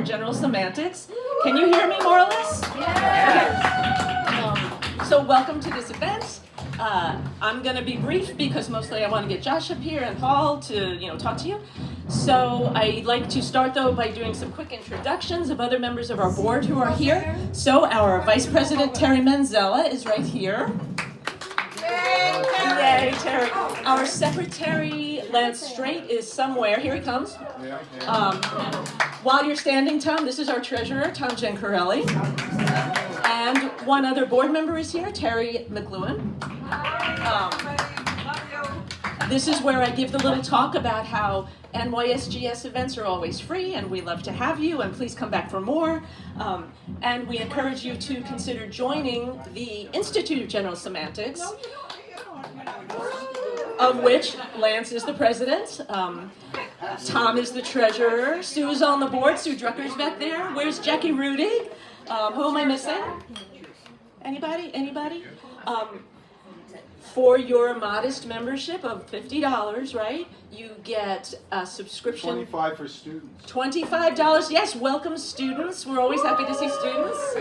for General Semantics. Can you hear me more or less? Yeah. Okay. So welcome to this event. I'm going to be brief because mostly I want to get Josh up here and Paul to talk to you. So I'd like to start though by doing some quick introductions of other members of our board who are here. So our Vice President Terry Manzella is right here. Yay, Terry. Our Secretary Lance Strait is somewhere. Here he comes. While you're standing, Tom, this is our Treasurer, Tom Gencarelli. And one other board member is here, Terry McLuhan. This is where I give the little talk about how NYSGS events are always free, and we love to have you, and please come back for more. And we encourage you to consider joining the Institute of General Semantics, of which Lance is the president, Tom is the treasurer, Sue is on the board, Sue Drucker's back there. Where's Jackie Rudy? Who am I missing? Anybody? For your modest membership of $50, right, you get a subscription. $25 for students. $25, yes, welcome students. We're always happy to see students.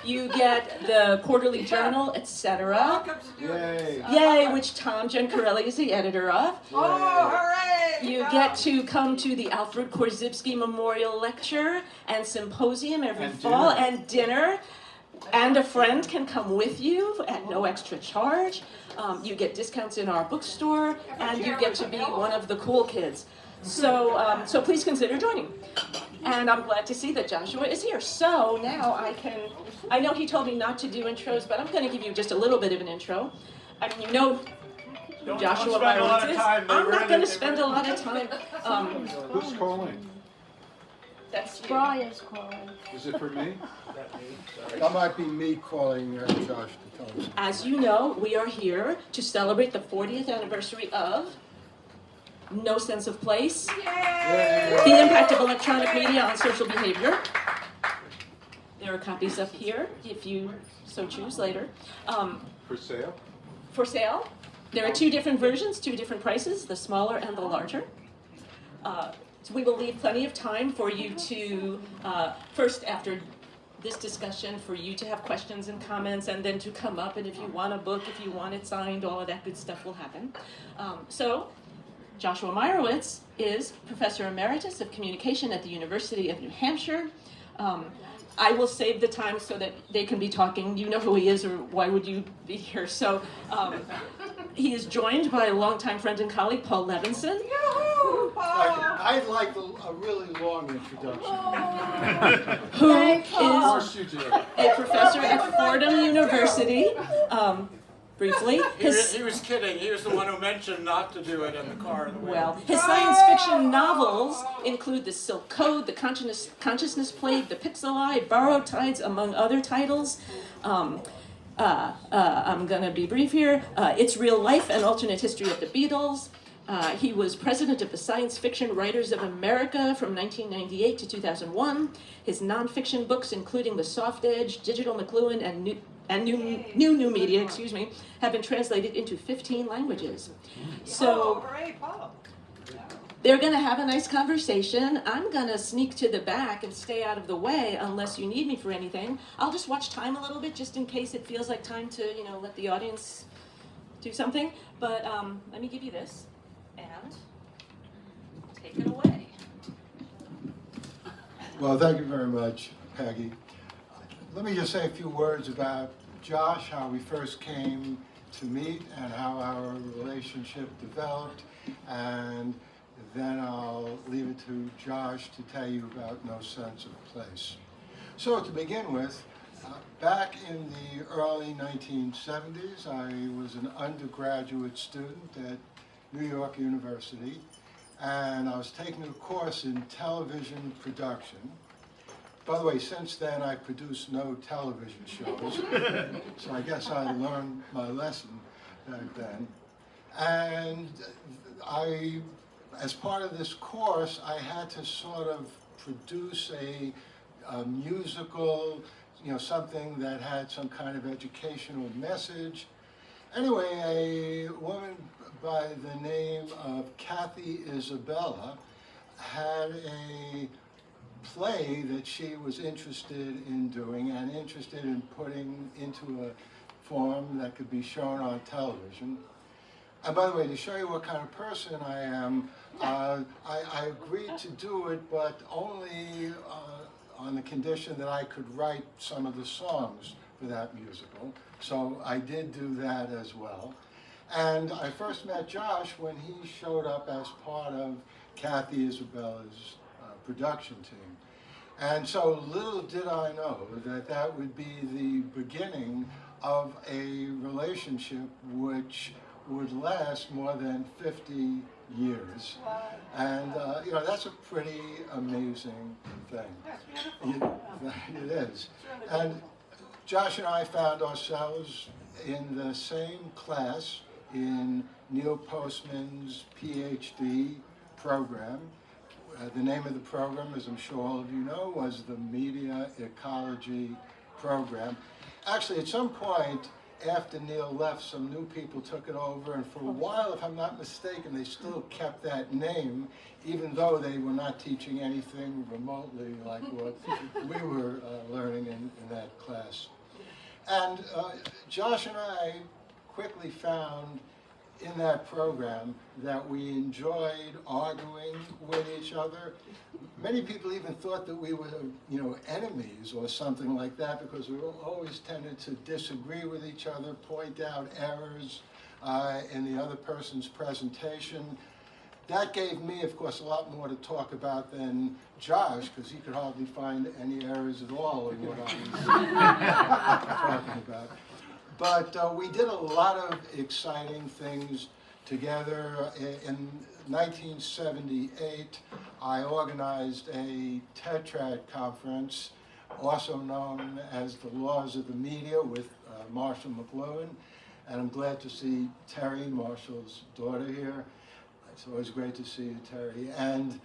You get the quarterly journal, etc. Yay, which Tom Gencarelli is the editor of. Oh, hooray! You get to come to the Alfred Korzybski Memorial Lecture and Symposium every fall, and dinner. And a friend can come with you at no extra charge. You get discounts in our bookstore, and you get to be one of the cool kids. So please consider joining. And I'm glad to see that Joshua is here. So now I know he told me not to do intros, but I'm going to give you just a little bit of an intro. I mean, you know who Joshua Meyrowitz is. I'm not going to spend a lot of time. Who's calling? That's you. Brian's calling. Is it for me? That might be me calling Josh to tell us. As you know, we are here to celebrate the 40th anniversary of No Sense of Place, the impact of electronic media on social behavior. There are copies up here, if you so choose later. For sale? For sale. There are two different versions, two different prices, the smaller and the larger. So we will leave plenty of time for you to, first after this discussion, for you to have questions and comments, and then to come up, and if you want a book, if you want it signed, all of that good stuff will happen. So Joshua Meyrowitz is Professor Emeritus of Communication at the University of New Hampshire. I will save the time so that they can be talking. You know who he is, or why would you be here? So he is joined by a longtime friend and colleague, Paul Levinson. I'd like a really long introduction. Who is a professor at Fordham University. Briefly. He was kidding. He was the one who mentioned not to do it in the car. Well, his science fiction novels include The Silk Code, The Consciousness Plague, The Pixel Eye, Borrowed Tides, among other titles. I'm going to be brief here. It's Real Life, An Alternate History of the Beatles. He was president of the Science Fiction Writers of America from 1998 to 2001. His nonfiction books, including The Soft Edge, Digital McLuhan, and New Media, have been translated into 15 languages. So they're going to have a nice conversation. I'm going to sneak to the back and stay out of the way unless you need me for anything. I'll just watch time a little bit just in case it feels like time to, let the audience do something. But let me give you this and take it away. Well, thank you very much, Peggy. Let me just say a few words about Josh, how we first came to meet and how our relationship developed, and then I'll leave it to Josh to tell you about No Sense of Place. So to begin with, back in the early 1970s, I was an undergraduate student at New York University, and I was taking a course in television production. By the way, since then, I produced no television shows, so I guess I learned my lesson back then. And as part of this course, I had to sort of produce a musical, something that had some kind of educational message. Anyway, a woman by the name of Kathy Isabella had a play that she was interested in doing and interested in putting into a form that could be shown on television. And by the way, to show you what kind of person I am, I agreed to do it, but only on the condition that I could write some of the songs for that musical. So I did do that as well. And I first met Josh when he showed up as part of Kathy Isabella's production team. And so little did I know that that would be the beginning of a relationship which would last more than 50 years. And that's a pretty amazing thing. It is. And Josh and I found ourselves in the same class in Neil Postman's Ph.D. program. The name of the program, as I'm sure all of you know, was the Media Ecology program. Actually, at some point after Neil left, some new people took it over, and for a while, if I'm not mistaken, they still kept that name, even though they were not teaching anything remotely like what we were learning in that class. And Josh and I quickly found in that program that we enjoyed arguing with each other. Many people even thought that we were, enemies or something like that, because we always tended to disagree with each other, point out errors in the other person's presentation. That gave me, of course, a lot more to talk about than Josh, because he could hardly find any errors at all in what I was talking about. But we did a lot of exciting things together. In 1978, I organized a tetrad conference, also known as the Laws of the Media, with Marshall McLuhan. And I'm glad to see Terry, Marshall's daughter, here. It's always great to see you, Terry. And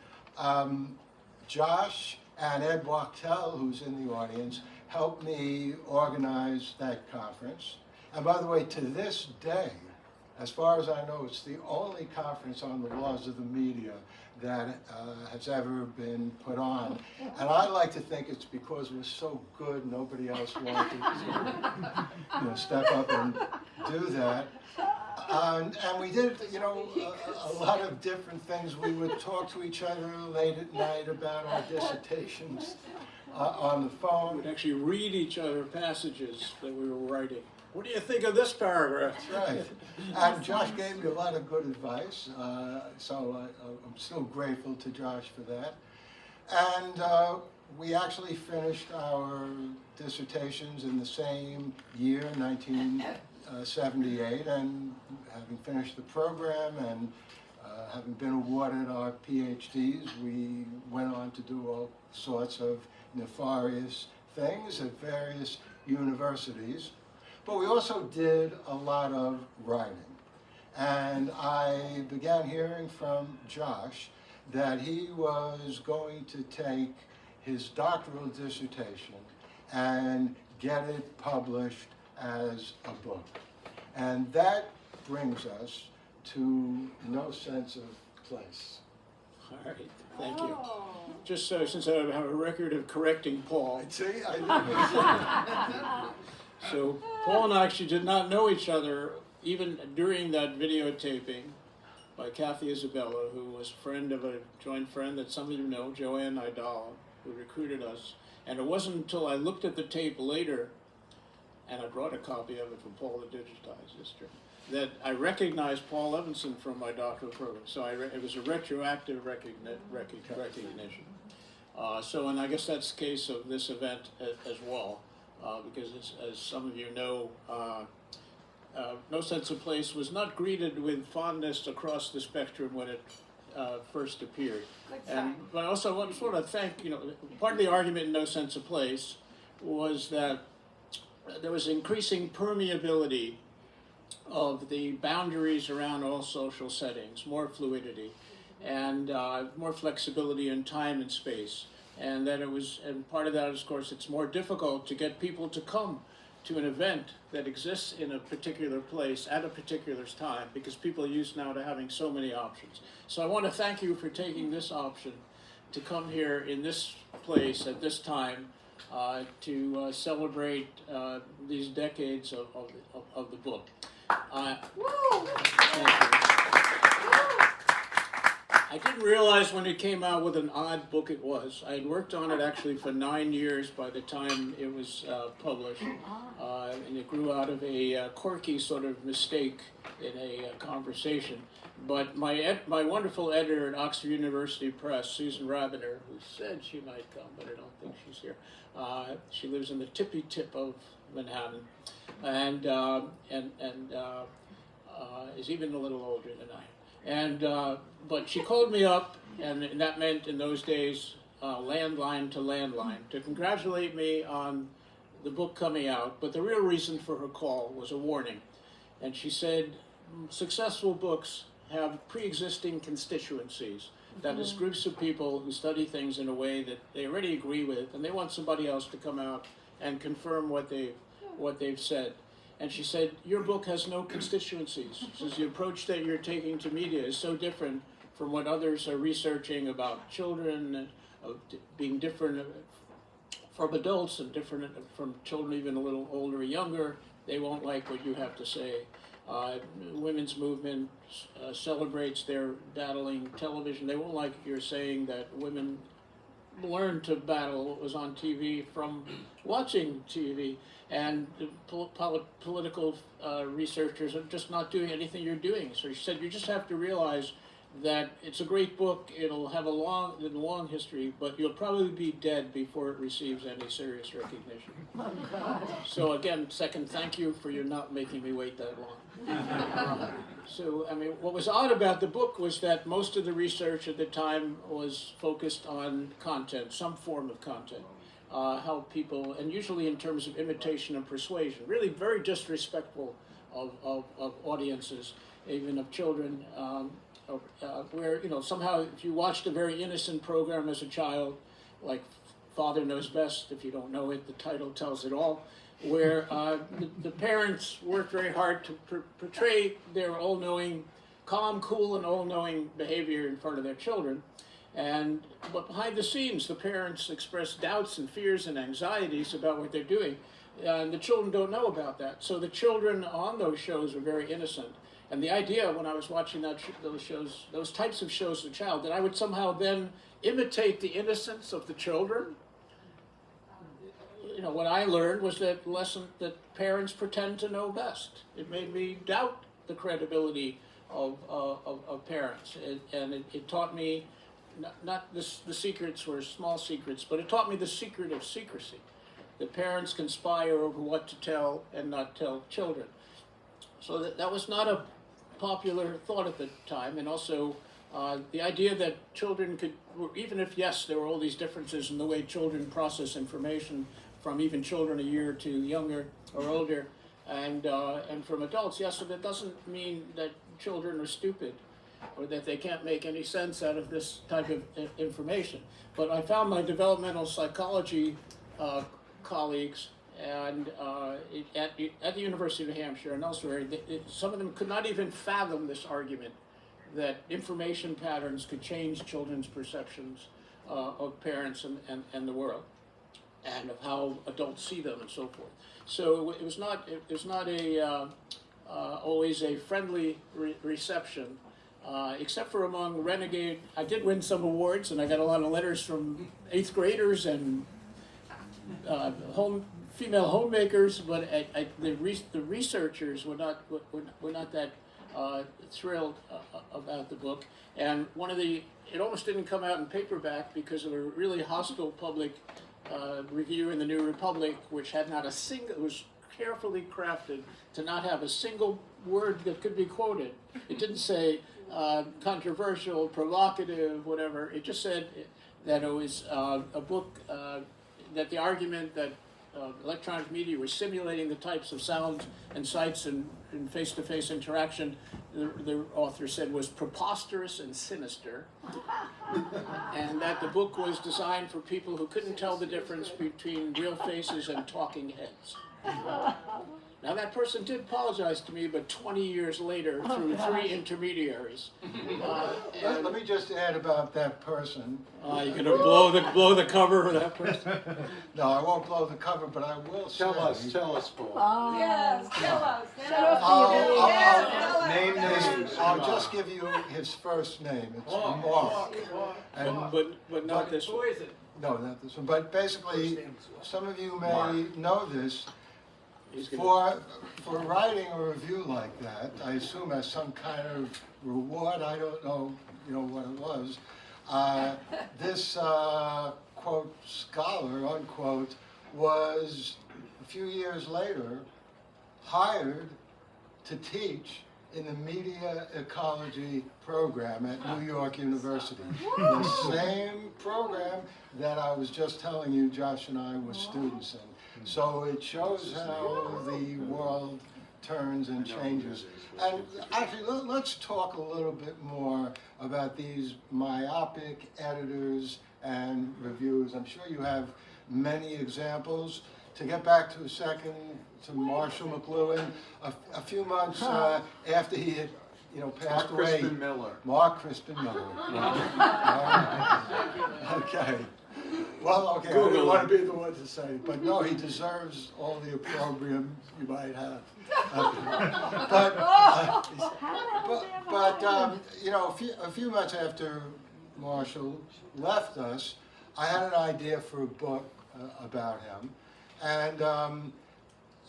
Josh and Ed Wachtel, who's in the audience, helped me organize that conference. And by the way, to this day, as far as I know, it's the only conference on the laws of the media that has ever been put on. And I like to think it's because we're so good, nobody else wanted to step up and do that. And we did, a lot of different things. We would talk to each other late at night about our dissertations on the phone. We'd actually read each other passages that we were writing. What do you think of this paragraph? That's right. And Josh gave me a lot of good advice, so I'm still grateful to Josh for that. And we actually finished our dissertations in the same year, 1978, and having finished the program and having been awarded our PhDs, we went on to do all sorts of nefarious things at various universities. But we also did a lot of writing. And I began hearing from Josh that he was going to take his doctoral dissertation and get it published as a book. And that brings us to No Sense of Place. All right, thank you. Just so, since I have a record of correcting Paul. See, I So Paul and I actually did not know each other even during that videotaping by Kathy Isabella, who was a friend of a joint friend that some of you know, Joanne Idala, who recruited us. And it wasn't until I looked at the tape later, and I brought a copy of it for Paul to digitize history, that I recognized Paul Levinson from my doctoral program. So it was a retroactive recognition. And I guess that's the case of this event as well. Because as some of you know, No Sense of Place was not greeted with fondness across the spectrum when it first appeared. But I also want to sort of thank, part of the argument in No Sense of Place was that there was increasing permeability of the boundaries around all social settings, more fluidity, and more flexibility in time and space. And that and part of that is, of course, it's more difficult to get people to come to an event that exists in a particular place at a particular time, because people are used now to having so many options. So I want to thank you for taking this option to come here in this place at this time to celebrate these decades of the book. Thank you. I didn't realize when it came out what an odd book it was. I had worked on it actually for 9 years by the time it was published, and it grew out of a quirky sort of mistake in a conversation. But my wonderful editor at Oxford University Press, Susan Rabiner, who said she might come, but I don't think she's here. She lives in the tippy tip of Manhattan, and is even a little older than I am. And but she called me up, and that meant in those days landline to landline to congratulate me on the book coming out. But the real reason for her call was a warning, and she said, successful books have pre-existing constituencies. That is, groups of people who study things in a way that they already agree with, and they want somebody else to come out and confirm what they've said. And she said, your book has no constituencies. She says, the approach that you're taking to media is so different from what others are researching about children, being different from adults and different from children even a little older or younger. They won't like what you have to say. Women's movement celebrates their battling television. They won't like you're saying that women learned to battle what was on TV from watching TV, and the political researchers are just not doing anything you're doing. So she said, you just have to realize that it's a great book, it'll have a long history, but you'll probably be dead before it receives any serious recognition. Oh, God. So again, second, thank you for your not making me wait that long. So, I mean, what was odd about the book was that most of the research at the time was focused on content, some form of content. How people, and usually in terms of imitation and persuasion, really very disrespectful of audiences, even of children, where, you know, somehow if you watched a very innocent program as a child, like Father Knows Best, if you don't know it, the title tells it all, where the parents worked very hard to portray their all-knowing, calm, cool, and all-knowing behavior in front of their children. But behind the scenes, the parents express doubts and fears and anxieties about what they're doing, and the children don't know about that. So the children on those shows were very innocent. And the idea when I was watching those shows, those types of shows as a child, that I would somehow then imitate the innocence of the children. You know, what I learned was that parents pretend to know best. It made me doubt the credibility of parents, and it taught me the secrets were small secrets, but it taught me the secret of secrecy. That parents conspire over what to tell and not tell children. So that was not a popular thought at the time, and also the idea that children could, even if, yes, there were all these differences in the way children process information, from even children a year to younger or older, and from adults, yes, so that doesn't mean that children are stupid or that they can't make any sense out of this type of information. But I found my developmental psychology colleagues and at the University of New Hampshire and elsewhere, some of them could not even fathom this argument that information patterns could change children's perceptions of parents and the world, and of how adults see them and so forth. So it was not always a friendly reception, except for among renegade. I did win some awards, and I got a lot of letters from 8th graders and female homemakers, but the researchers were not that thrilled about the book. And it almost didn't come out in paperback because of a really hostile public review in the New Republic, which had not a single, it was carefully crafted to not have a single word that could be quoted. It didn't say controversial, provocative, whatever. It just said that it was a book, that the argument that electronic media was simulating the types of sounds and sights in face-to-face interaction, the author said was preposterous and sinister, and that the book was designed for people who couldn't tell the difference between real faces and talking heads. Now that person did apologize to me, but 20 years later through 3 intermediaries. Let me just add about that person. You're gonna blow the cover of that person? No, I won't blow the cover, but I will say. Tell us, Paul. Yes, tell us. Name names. I'll just give you his first name. It's Mark. And But not this one. no, not this one. But basically, some of you may know this. He's gonna- For writing a review like that, I assume as some kind of reward. I don't know, what it was. This quote scholar unquote was a few years later hired to teach in the media ecology program at New York University. The same program that I was just telling you Josh and I were students in. So it shows how the world turns and changes. And actually, let's talk a little bit more about these myopic editors and reviewers. I'm sure you have many examples. To get back to a second to Marshall McLuhan, a few months after he had passed away. Crispin Miller. Mark Crispin Miller. Okay. Well, okay, I didn't want to be the one to say it, but no, he deserves all the opprobrium you might have. A few months after Marshall left us, I had an idea for a book about him, and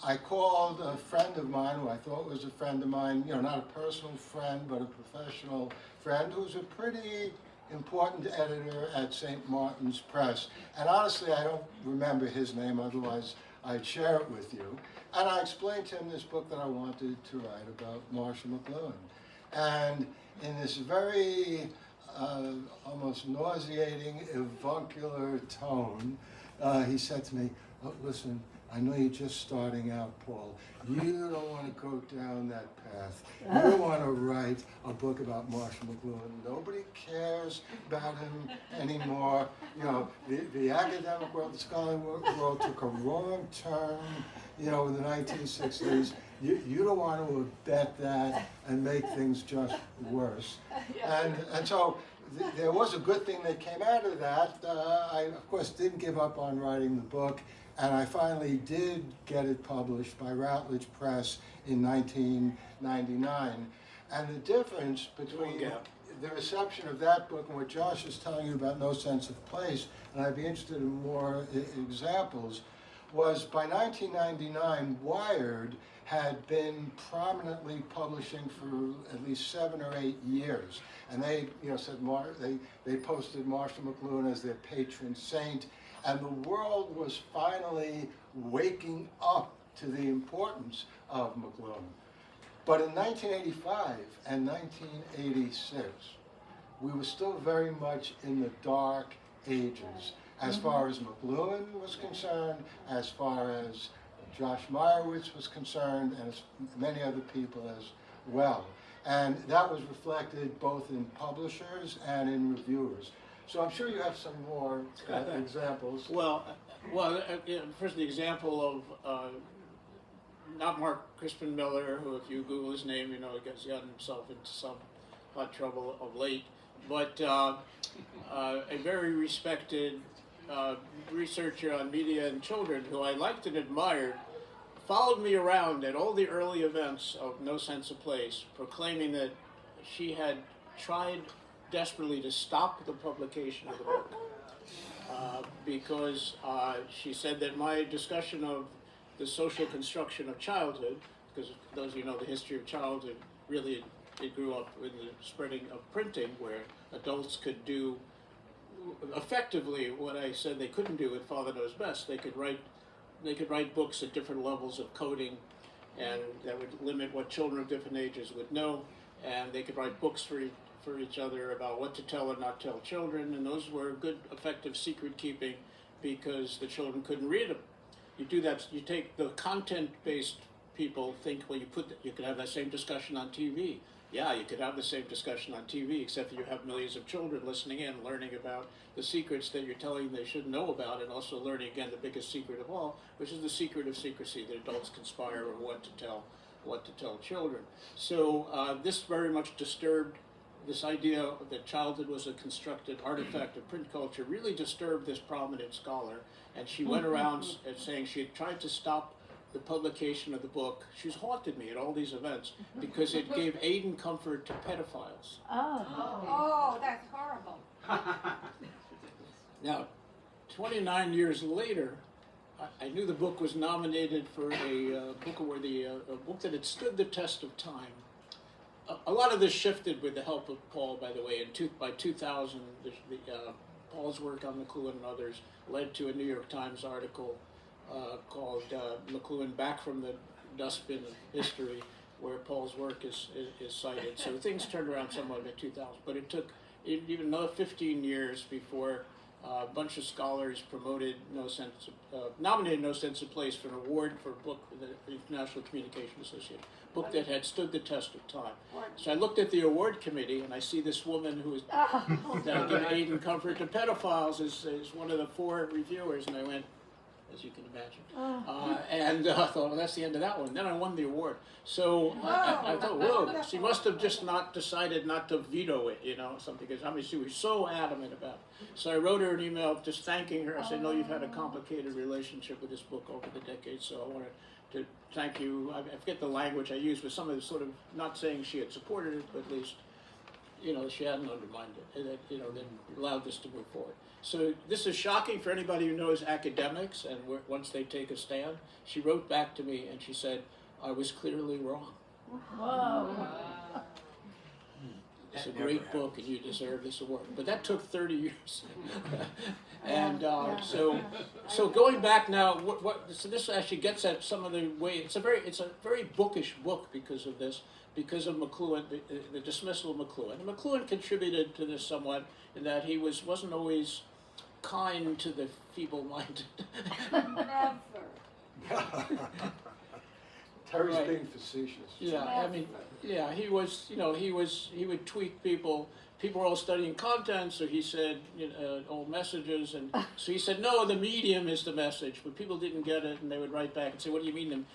I called a friend of mine who I thought was a friend of mine, not a personal friend, but a professional friend, who's a pretty important editor at St. Martin's Press. And honestly, I don't remember his name, otherwise I'd share it with you. And I explained to him this book that I wanted to write about Marshall McLuhan. And in this very almost nauseating, avuncular tone, he said to me, "Oh, listen, I know you're just starting out, Paul. You don't want to go down that path. You want to write a book about Marshall McLuhan. Nobody cares about him anymore. The academic world, the scholarly world took a wrong turn, in the 1960s. You don't want to abet that and make things just worse." And so there was a good thing that came out of that. I, of course, didn't give up on writing the book. And I finally did get it published by Routledge Press in 1999. And the difference between the reception of that book and what Josh is telling you about No Sense of Place, and I'd be interested in more examples, was by 1999, Wired had been prominently publishing for at least 7 or 8 years. And they said they posted Marshall McLuhan as their patron saint. And the world was finally waking up to the importance of McLuhan. But in 1985 and 1986, we were still very much in the dark ages as far as McLuhan was concerned, as far as Josh Meyrowitz was concerned, and as many other people as well. And that was reflected both in publishers and in reviewers. So I'm sure you have some more examples. Well, first the example of not Mark Crispin Miller, who if you Google his name, he gets gotten himself into some hot trouble of late, but a very respected researcher on media and children who I liked and admired, followed me around at all the early events of No Sense of Place, proclaiming that she had tried desperately to stop the publication of the book because she said that my discussion of the social construction of childhood, because those of you know the history of childhood, really it grew up with the spreading of printing where adults could do effectively what I said they couldn't do at Father Knows Best. They could write books at different levels of coding, and that would limit what children of different ages would know, and they could write books for each other about what to tell or not tell children, and those were good, effective secret keeping because the children couldn't read them. You do that, you take the content-based people, think, well, you can have that same discussion on TV. yeah, you could have the same discussion on TV, except that you have millions of children listening in, learning about the secrets that you're telling them they should know about, and also learning, again, the biggest secret of all, which is the secret of secrecy, that adults conspire over what to tell children. So this very much disturbed this idea that childhood was a constructed artifact of print culture, really disturbed this prominent scholar, and she went around saying she had tried to stop the publication of the book. She's haunted me at all these events because it gave aid and comfort to pedophiles. Oh, that's horrible. Now, 29 years later, I knew the book was nominated for a book award, a book that had stood the test of time. A lot of this shifted with the help of Paul, by the way. By 2000, Paul's work on McLuhan and others led to a New York Times article called McLuhan Back from the Dustbin of History, where Paul's work is cited. So things turned around somewhat in 2000, but it took even another 15 years before a bunch of scholars nominated No Sense of Place for an award for a book, the International Communication Association, book that had stood the test of time. So I looked at the award committee, and I see this woman who is giving aid and comfort to pedophiles is one of the 4 reviewers, and I went, as you can imagine. And I thought, well, that's the end of that one. Then I won the award. So I thought, whoa, she must have just not decided not to veto it, something, because I mean, she was so adamant about it. So I wrote her an email just thanking her. I said, no, you've had a complicated relationship with this book over the decades, so I wanted to thank you. I forget the language I used, but some of the sort of, not saying she had supported it, but at least, she hadn't undermined it, and that allowed this to move forward. So this is shocking for anybody who knows academics, and once they take a stand. She wrote back to me and she said, I was clearly wrong. Whoa. It's a great book and you deserve this award. But that took 30 years. And so going back now, so this actually gets at some of the way, it's a very bookish book because of this, because of McLuhan, the dismissal of McLuhan. And McLuhan contributed to this somewhat in that he wasn't always kind to the feeble-minded. Never. Terry's Right. being facetious. Yeah, I mean, yeah, he would tweak people. People were all studying content, so he said, old messages, and so he said, no, the medium is the message, but people didn't get it, and they would write back and say, what do you mean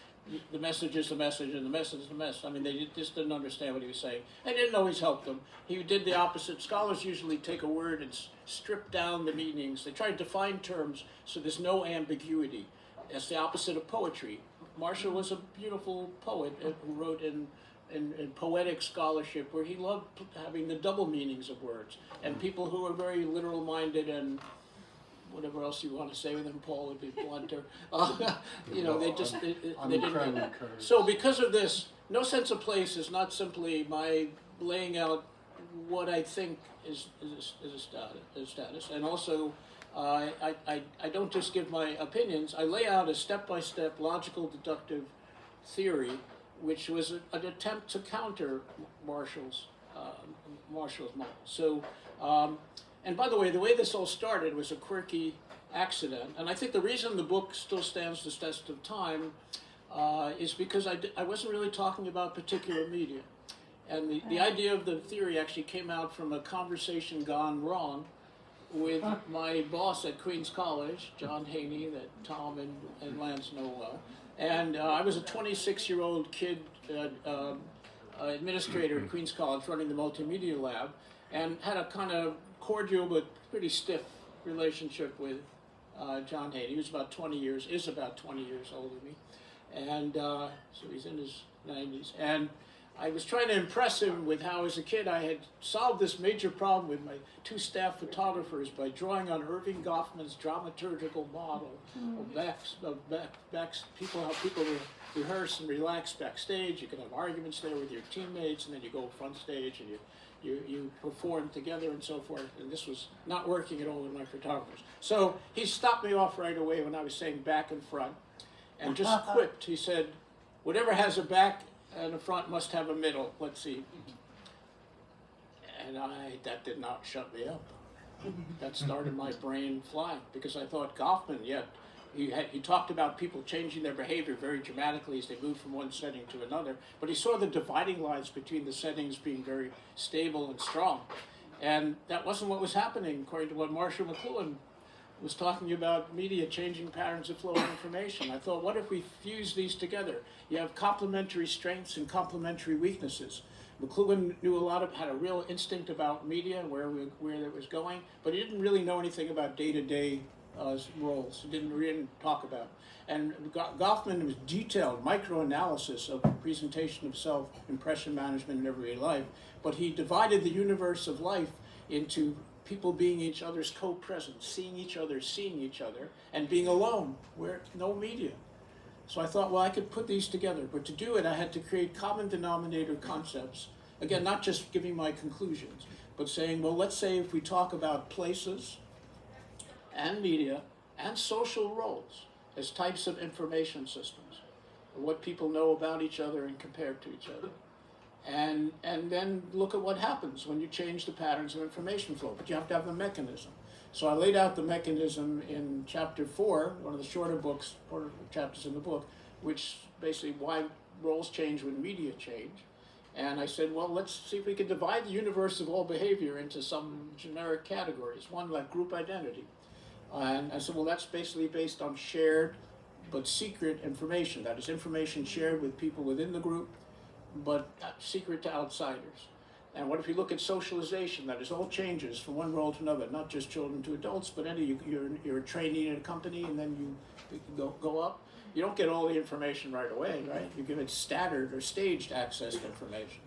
the message is the message, and the message is the message? I mean, they just didn't understand what he was saying. It didn't always help them. He did the opposite. Scholars usually take a word and strip down the meanings. They try to define terms so there's no ambiguity. That's the opposite of poetry. Marshall was a beautiful poet who wrote in poetic scholarship where he loved having the double meanings of words. And people who are very literal-minded and whatever else you want to say with them, Paul would be blunter. They just they didn't get it. So because of this, No Sense of Place is not simply my laying out what I think is a status, and also I don't just give my opinions. I lay out a step-by-step logical deductive theory, which was an attempt to counter Marshall's model. So. And by the way this all started was a quirky accident. And I think the reason the book still stands the test of time is because I wasn't really talking about particular media. And the idea of the theory actually came out from a conversation gone wrong with my boss at Queens College, John Haney, that Tom and Lance know well. And I was a 26-year-old kid administrator at Queens College running the multimedia lab, and had a kind of cordial but pretty stiff relationship with John Haney. He was about 20 years older than me. And so he's in his 90s. And I was trying to impress him with how, as a kid, I had solved this major problem with my 2 staff photographers by drawing on Irving Goffman's dramaturgical model of how people rehearse and relax backstage. You can have arguments there with your teammates, and then you go front stage and you perform together and so forth, and this was not working at all with my photographers. So he stopped me off right away when I was saying back and front, and just quipped. He said, whatever has a back and a front must have a middle. Let's see. And that did not shut me up. That started my brain flying, because I thought Goffman, he talked about people changing their behavior very dramatically as they moved from one setting to another, but he saw the dividing lines between the settings being very stable and strong. And that wasn't what was happening, according to what Marshall McLuhan was talking about, media changing patterns of flow of information. I thought, what if we fuse these together? You have complementary strengths and complementary weaknesses. McLuhan knew had a real instinct about media and where it was going, but he didn't really know anything about day-to-day roles. He didn't talk about. And Goffman was detailed microanalysis of the presentation of self, impression management in everyday life, but he divided the universe of life into people being each other's co-present, seeing each other, and being alone, where no media. So I thought, well, I could put these together, but to do it, I had to create common denominator concepts. Again, not just giving my conclusions, but saying, well, let's say if we talk about places and media and social roles as types of information systems, what people know about each other and compared to each other. And then look at what happens when you change the patterns of information flow, but you have to have the mechanism. So I laid out the mechanism in chapter 4, one of the shorter chapters in the book, which basically why roles change when media change. And I said, well, let's see if we can divide the universe of all behavior into some generic categories, one like group identity. And I said, well, that's basically based on shared but secret information. That is information shared with people within the group, but secret to outsiders. And what if you look at socialization? That is all changes from one role to another, not just children to adults, but you're a trainee in a company and then you go up. You don't get all the information right away, right? You give it staggered or staged access to information.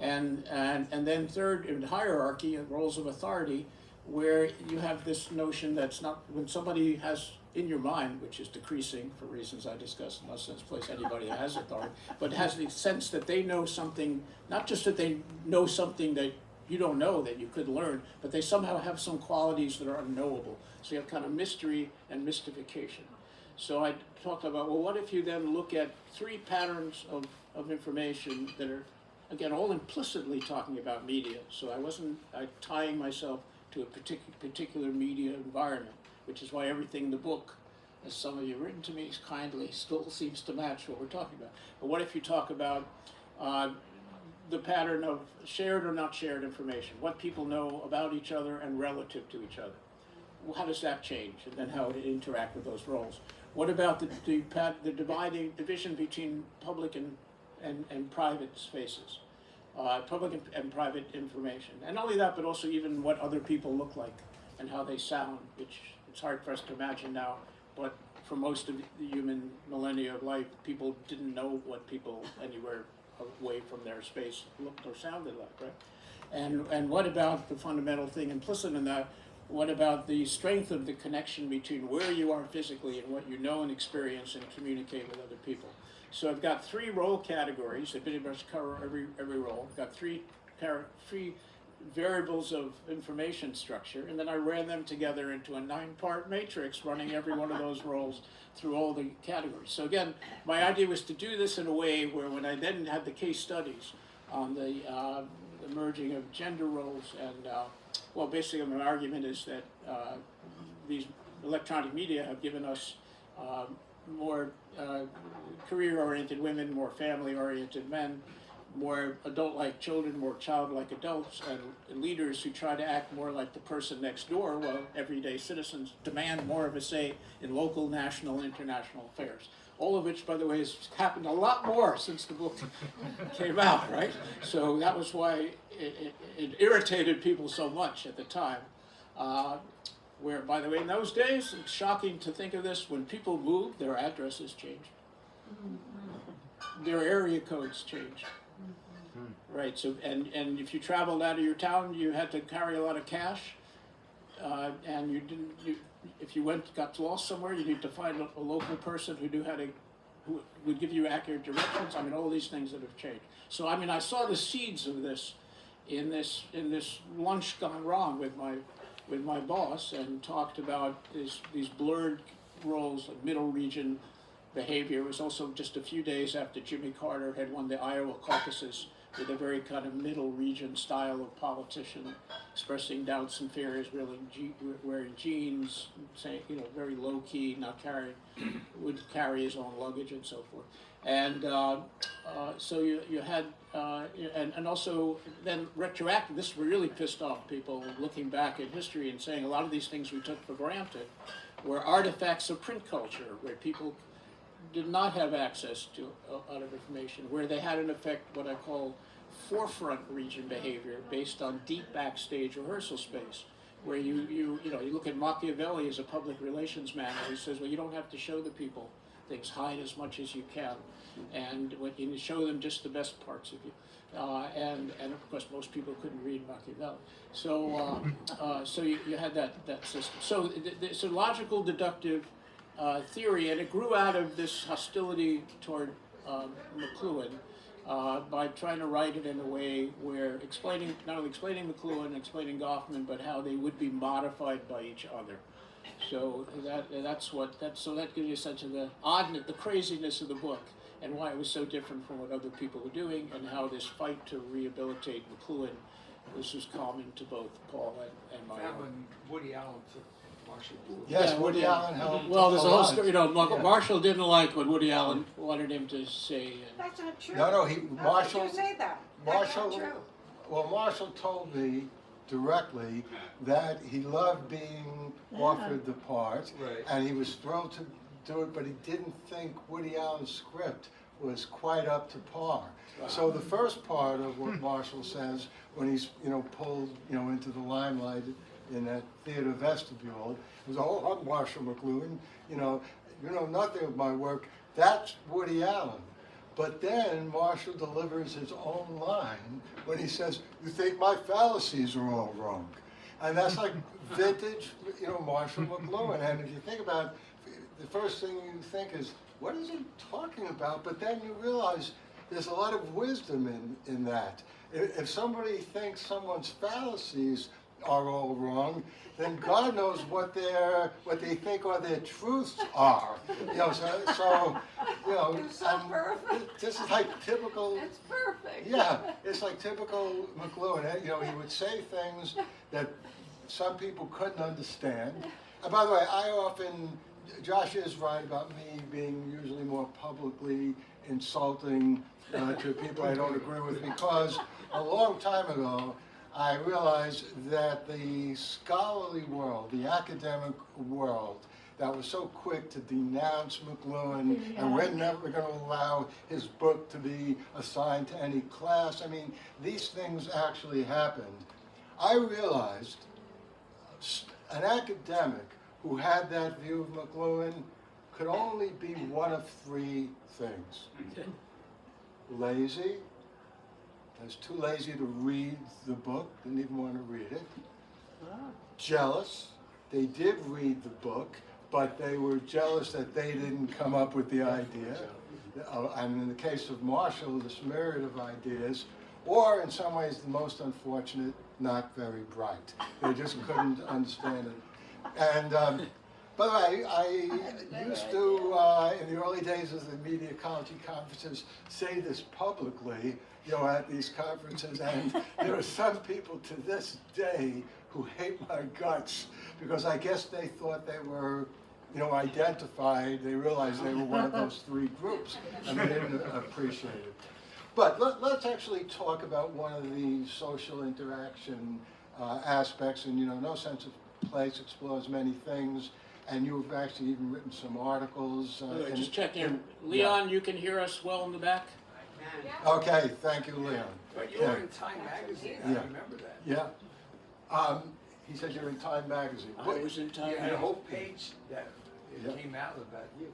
And then third, in hierarchy, roles of authority, where you have this notion that's not, when somebody has in your mind, which is decreasing for reasons I discussed, no sense place anybody that has authority, but has the sense that they know something, not just that they know something that you don't know that you could learn, but they somehow have some qualities that are unknowable. So you have kind of mystery and mystification. So I talked about, well, what if you then look at 3 patterns of information that are, again, all implicitly talking about media. So I wasn't tying myself to a particular media environment, which is why everything in the book, as some of you have written to me kindly, still seems to match what we're talking about. But what if you talk about the pattern of shared or not shared information, what people know about each other and relative to each other? Well, how does that change, and then how it interact with those roles? What about the division between public and private spaces, public and private information? And not only that, but also even what other people look like and how they sound, which it's hard for us to imagine now, but for most of the human millennia of life, people didn't know what people anywhere away from their space looked or sounded like, right? And what about the fundamental thing implicit in that? What about the strength of the connection between where you are physically and what you know and experience and communicate with other people? So I've got 3 role categories that pretty much cover every role. I've got 3 variables of information structure, and then I ran them together into a 9-part matrix running every one of those roles through all the categories. So again, my idea was to do this in a way where when I then had the case studies on the merging of gender roles and well, basically my argument is that these electronic media have given us more career-oriented women, more family-oriented men, more adult-like children, more child-like adults, and leaders who try to act more like the person next door, while everyday citizens demand more of a say in local, national, international affairs. All of which, by the way, has happened a lot more since the book came out, right? So that was why it irritated people so much at the time. Where, by the way, in those days, it's shocking to think of this, when people moved, their addresses changed. Their area codes changed. Right, so, and if you traveled out of your town, you had to carry a lot of cash, and if you got lost somewhere, you need to find a local person who would give you accurate directions. I mean, all these things that have changed. So, I mean, I saw the seeds of this in this lunch gone wrong with my boss, and talked about these blurred roles of middle region behavior. It was also just a few days after Jimmy Carter had won the Iowa caucuses with a very kind of middle region style of politician expressing doubts and fears, wearing jeans, saying, very low key, not carrying, would carry his own luggage and so forth. And so you had, and also then retroactive, this really pissed off people looking back at history and saying a lot of these things we took for granted were artifacts of print culture, where people did not have access to a lot of information, where they had in effect what I call forefront region behavior based on deep backstage rehearsal space, where you look at Machiavelli as a public relations man, and he says, well, you don't have to show the people things, hide as much as you can, and when you show them just the best parts of you. And of course, most people couldn't read Machiavelli. So so you had that system. So it's a logical deductive theory, and it grew out of this hostility toward McLuhan by trying to write it in a way where not only explaining McLuhan, explaining Goffman, but how they would be modified by each other. So that gives you a sense of the oddness, the craziness of the book, and why it was so different from what other people were doing, and how this fight to rehabilitate McLuhan, this was common to both Paul and Meyer. That when Woody Allen took Marshall. Yes, Yeah, Woody Allen helped. Well, there's a whole lot. story. Marshall didn't like what Woody Allen wanted him to say. And That's not true. No, How Marshall. could you say that? That's not Marshall. true. Well, Marshall told me directly that he loved being offered the part, Right. and he was thrilled to do it, but he didn't think Woody Allen's script was quite up to par. So the first part of what Marshall says when he's pulled into the limelight in that theater vestibule is, "Oh, I'm Marshall McLuhan. You know nothing of my work." That's Woody Allen. But then Marshall delivers his own line when he says, "You think my fallacies are all wrong," and that's like vintage, Marshall McLuhan. And if you think about it, the first thing you think is, what is he talking about? But then you realize there's a lot of wisdom in that. If somebody thinks someone's fallacies are all wrong, then God knows what they think or their truths are. It's so and perfect. this is like typical. It's perfect. Yeah, it's like typical McLuhan. He would say things that some people couldn't understand. And by the way, Josh is right about me being usually more publicly insulting to people I don't agree with, because a long time ago, I realized that the scholarly world, the academic world, that was so quick to denounce McLuhan, and we're never going to allow his book to be assigned to any class. I mean, these things actually happened. I realized an academic who had that view of McLuhan could only be one of three things. Lazy. I was too lazy to read the book, didn't even want to read it. Jealous. They did read the book, but they were jealous that they didn't come up with the idea. And in the case of Marshall, this myriad of ideas, or in some ways the most unfortunate, not very bright. They just couldn't understand it. And by the way, I used to, in the early days of the media ecology conferences, say this publicly, at these conferences, and there are some people to this day who hate my guts, because I guess they thought they were, identified. They realized they were one of those three groups, and they didn't appreciate it. But let's actually talk about one of the social interaction aspects, and No Sense of Place explores many things, and you've actually even written some articles. just checking. Leon, you can hear us well in the back? Okay, thank you, Leon. But you were in Time Magazine, I remember that. Yeah. He said you're in Time Magazine. I was in Time. You had a whole page that Yeah. came out about you.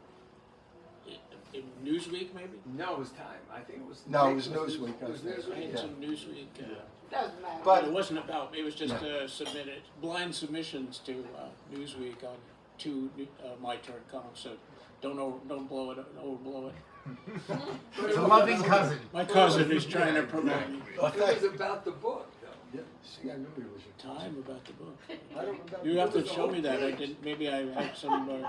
In Newsweek, maybe? No, it was Time. I think it was. No, it was Newsweek, It was I think. I Newsweek. had some Newsweek. Doesn't matter. But- It wasn't about me. It was just submitted blind submissions to Newsweek on two My Turn columns. So don't blow it, overblow it. It's a loving cousin. My cousin is trying to promote me. Well, It was about the book, though. Yeah, see, I knew he was your Time about the book. I don't remember. You have to show me that. I didn't. Maybe I had some.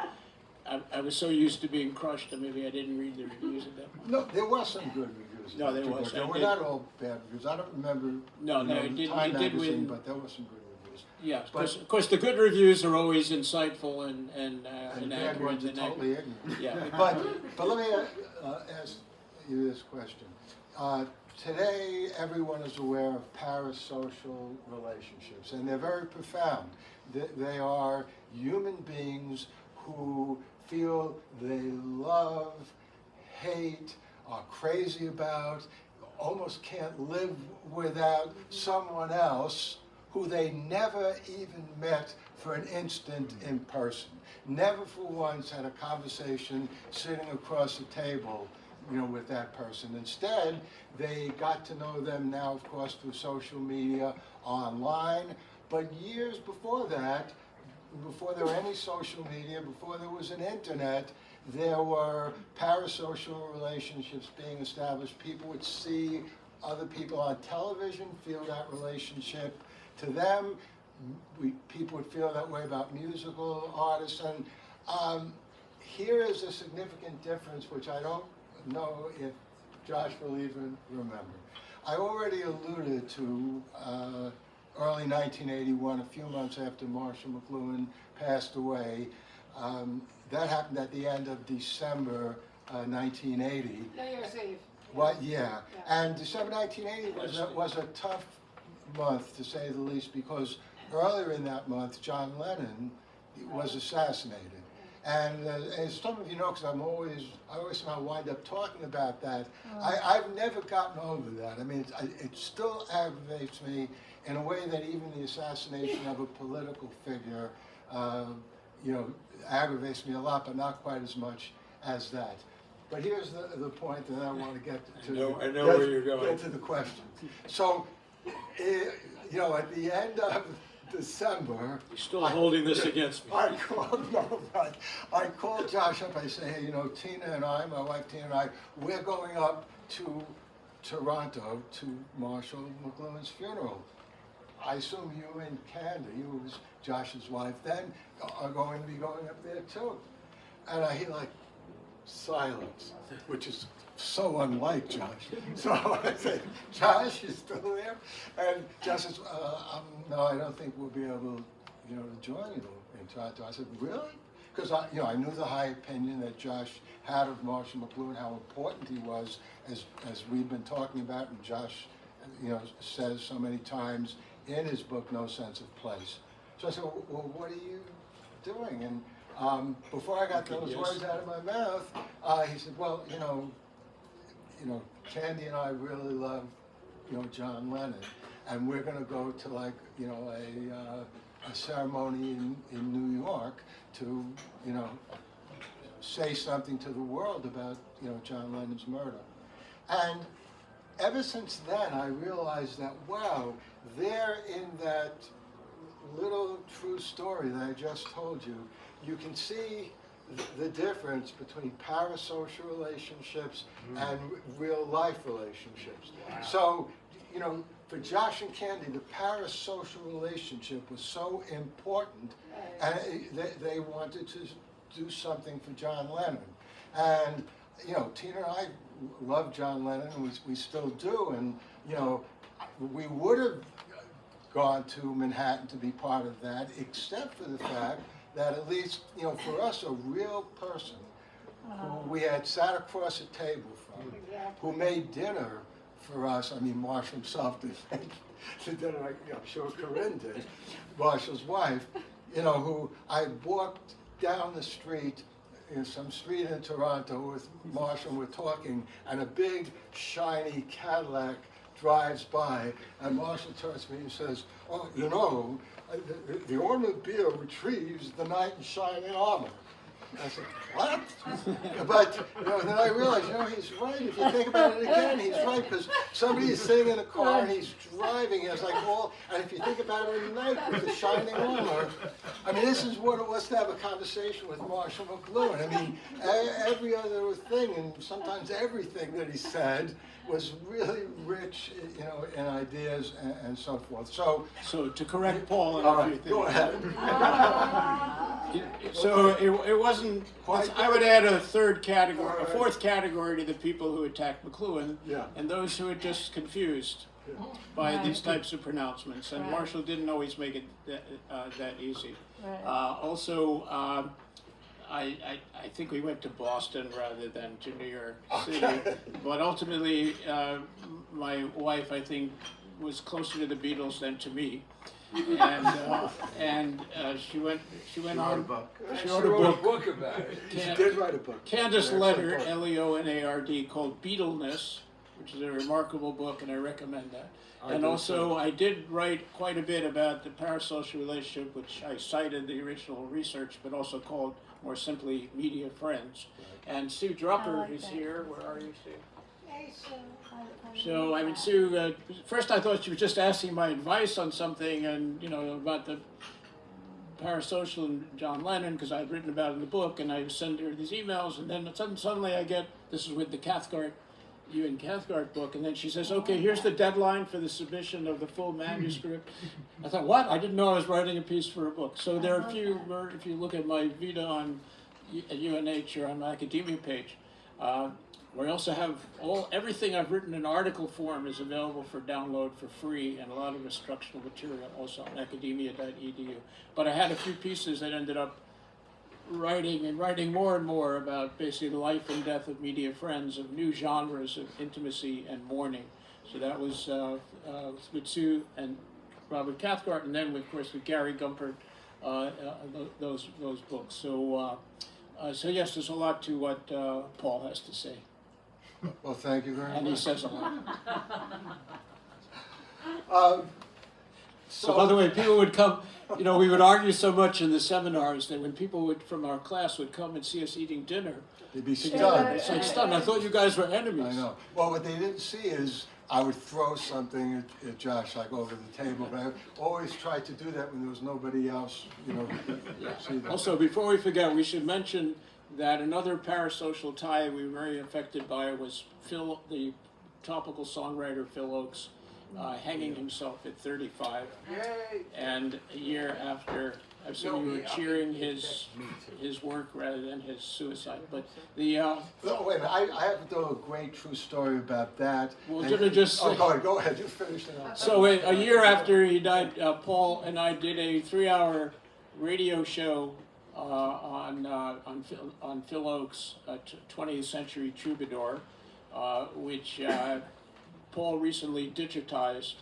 I was so used to being crushed that maybe I didn't read the reviews at that point. No, there was some good reviews. No, there was. They I were did. not all bad reviews. I don't remember. No, Time it did Magazine, win. but there were some good reviews. reviews. Yeah, But- of course, the good reviews are always insightful and And bad accurate. ones are and totally ignorant. Yeah. But let me ask you this question. Today, everyone is aware of parasocial relationships, and they're very profound. They are human beings who feel they love, hate, are crazy about, almost can't live without someone else who they never even met for an instant in person. Never for once had a conversation sitting across the table, with that person. Instead, they got to know them now, of course, through social media, online. But years before that, before there were any social media, before there was an internet, there were parasocial relationships being established. People would see other people on television, feel that relationship to them. People would feel that way about musical artists. And here is a significant difference, which I don't know if Josh will even remember. I already alluded to early 1981, a few months after Marshall McLuhan passed away. That happened at the end of December 1980. New Year's Eve. What? Yeah. And December 1980 was a tough month, to say the least, because earlier in that month, John Lennon was assassinated. And as some of you know, because I always somehow wind up talking about that, I've never gotten over that. I mean, it still aggravates me in a way that even the assassination of a political figure, aggravates me a lot, but not quite as much as that. But here's the point that I want to get to. I know where you're going. Get to the question. So, at the end of December, You're still holding this against me. I called Josh up. I say, hey, Tina and I, my wife Tina and I, we're going up to Toronto to Marshall McLuhan's funeral. I assume you and Candy, who was Josh's wife then, are going to be going up there too. And I hear silence, which is so unlike Josh. So I said, Josh, you still there? And Josh says, no, I don't think we'll be able, to join you in Toronto. I said, really? Because I knew the high opinion that Josh had of Marshall McLuhan, how important he was, as we've been talking about, and Josh, says so many times in his book, No Sense of Place. So I said, well, what are you doing? And before I got those words out of my mouth, he said, well, Candy and I really love, John Lennon, and we're going to go to a ceremony in New York to, say something to the world about, John Lennon's murder. And ever since then, I realized that, wow, there in that little true story that I just told you, you can see the difference between parasocial relationships and real life relationships. Wow. So, for Josh and Candy, the parasocial relationship was so important, and they wanted to do something for John Lennon. And, Tina and I love John Lennon, and we still do, and, we would have gone to Manhattan to be part of that, except for the fact that at least, for us, a real person who we had sat across a table from, who made dinner for us. I mean, Marshall himself did make the dinner, I'm sure Corinne did, Marshall's wife, who I walked down the street, some street in Toronto with Marshall, and we're talking, and a big, shiny Cadillac drives by, and Marshall turns to me and says, oh, the automobile retrieves the knight in shining armor. I said, what? But then I realized, he's right. If you think about it again, he's right, because somebody's sitting in a car and he's driving. It's like, and if you think about it at night with the shining armor, I mean, this is what it was to have a conversation with Marshall McLuhan. I mean, every other thing, and sometimes everything that he said was really rich, in ideas and so forth. So to correct Paul, all right, go ahead. So it wasn't. I would add a fourth category to the people who attacked McLuhan, Yeah. and those who were just confused. by Right. these types of pronouncements, and Right. Marshall didn't always make it that easy. Right. Also, I think we went to Boston rather than to New York City, but ultimately, my wife, I think, was closer to the Beatles than to me, and she went on. She She wrote a wrote a book. book about it. She did write a book. Candace An Leonard, excellent book. Leonard, called Beatleness, which is a remarkable book, and I recommend that. And do also, too. I did write quite a bit about the parasocial relationship, which I cited the original research, but also called more simply Media Friends. And Sue Drucker like is that. here. Where are you, Sue? Hey, Sue. So, I mean, Sue, first I thought she was just asking my advice on something, and, about the parasocial and John Lennon, because I'd written about it in the book, and I would send her these emails, and then suddenly I get, this is with the Cathcart, Ewan Cathcart book, and then she says, okay, here's the deadline for the submission of the full manuscript. I thought, what? I didn't know I was writing a piece for a book. So there are a few, if you look at my Vita on at UNH or on my academia page, we also have everything I've written in article form is available for download for free, and a lot of instructional material also on academia.edu. But I had a few pieces that ended up writing more and more about basically the life and death of media friends, of new genres of intimacy and mourning. So that was with Sue and Robert Cathcart, and then of course with Gary Gumpert, those books. So yes, there's a lot to what Paul has to say, Well, thank you very much. and he says a lot. So, So by the way, people would come, we would argue so much in the seminars that when people from our class would come and see us eating dinner, you'd be it's stunned. like stunned. I thought you guys were enemies. I know. Well, what they didn't see is I would throw something at Josh, like over the table, but I always tried to do that when there was nobody else, to see that. Also, before we forget, we should mention that another parasocial tie we were very affected by was the topical songwriter Phil Oakes hanging himself at 35, Yay! and a year after. I assume you were cheering his work rather than his suicide. But the No, wait a minute. I have to tell a great true story about that. Well, And- did I just Oh, say- go ahead. You finish it up. So a year after he died, Paul and I did a 3-hour radio show on Phil Oakes' 20th Century Troubadour, which Paul recently digitized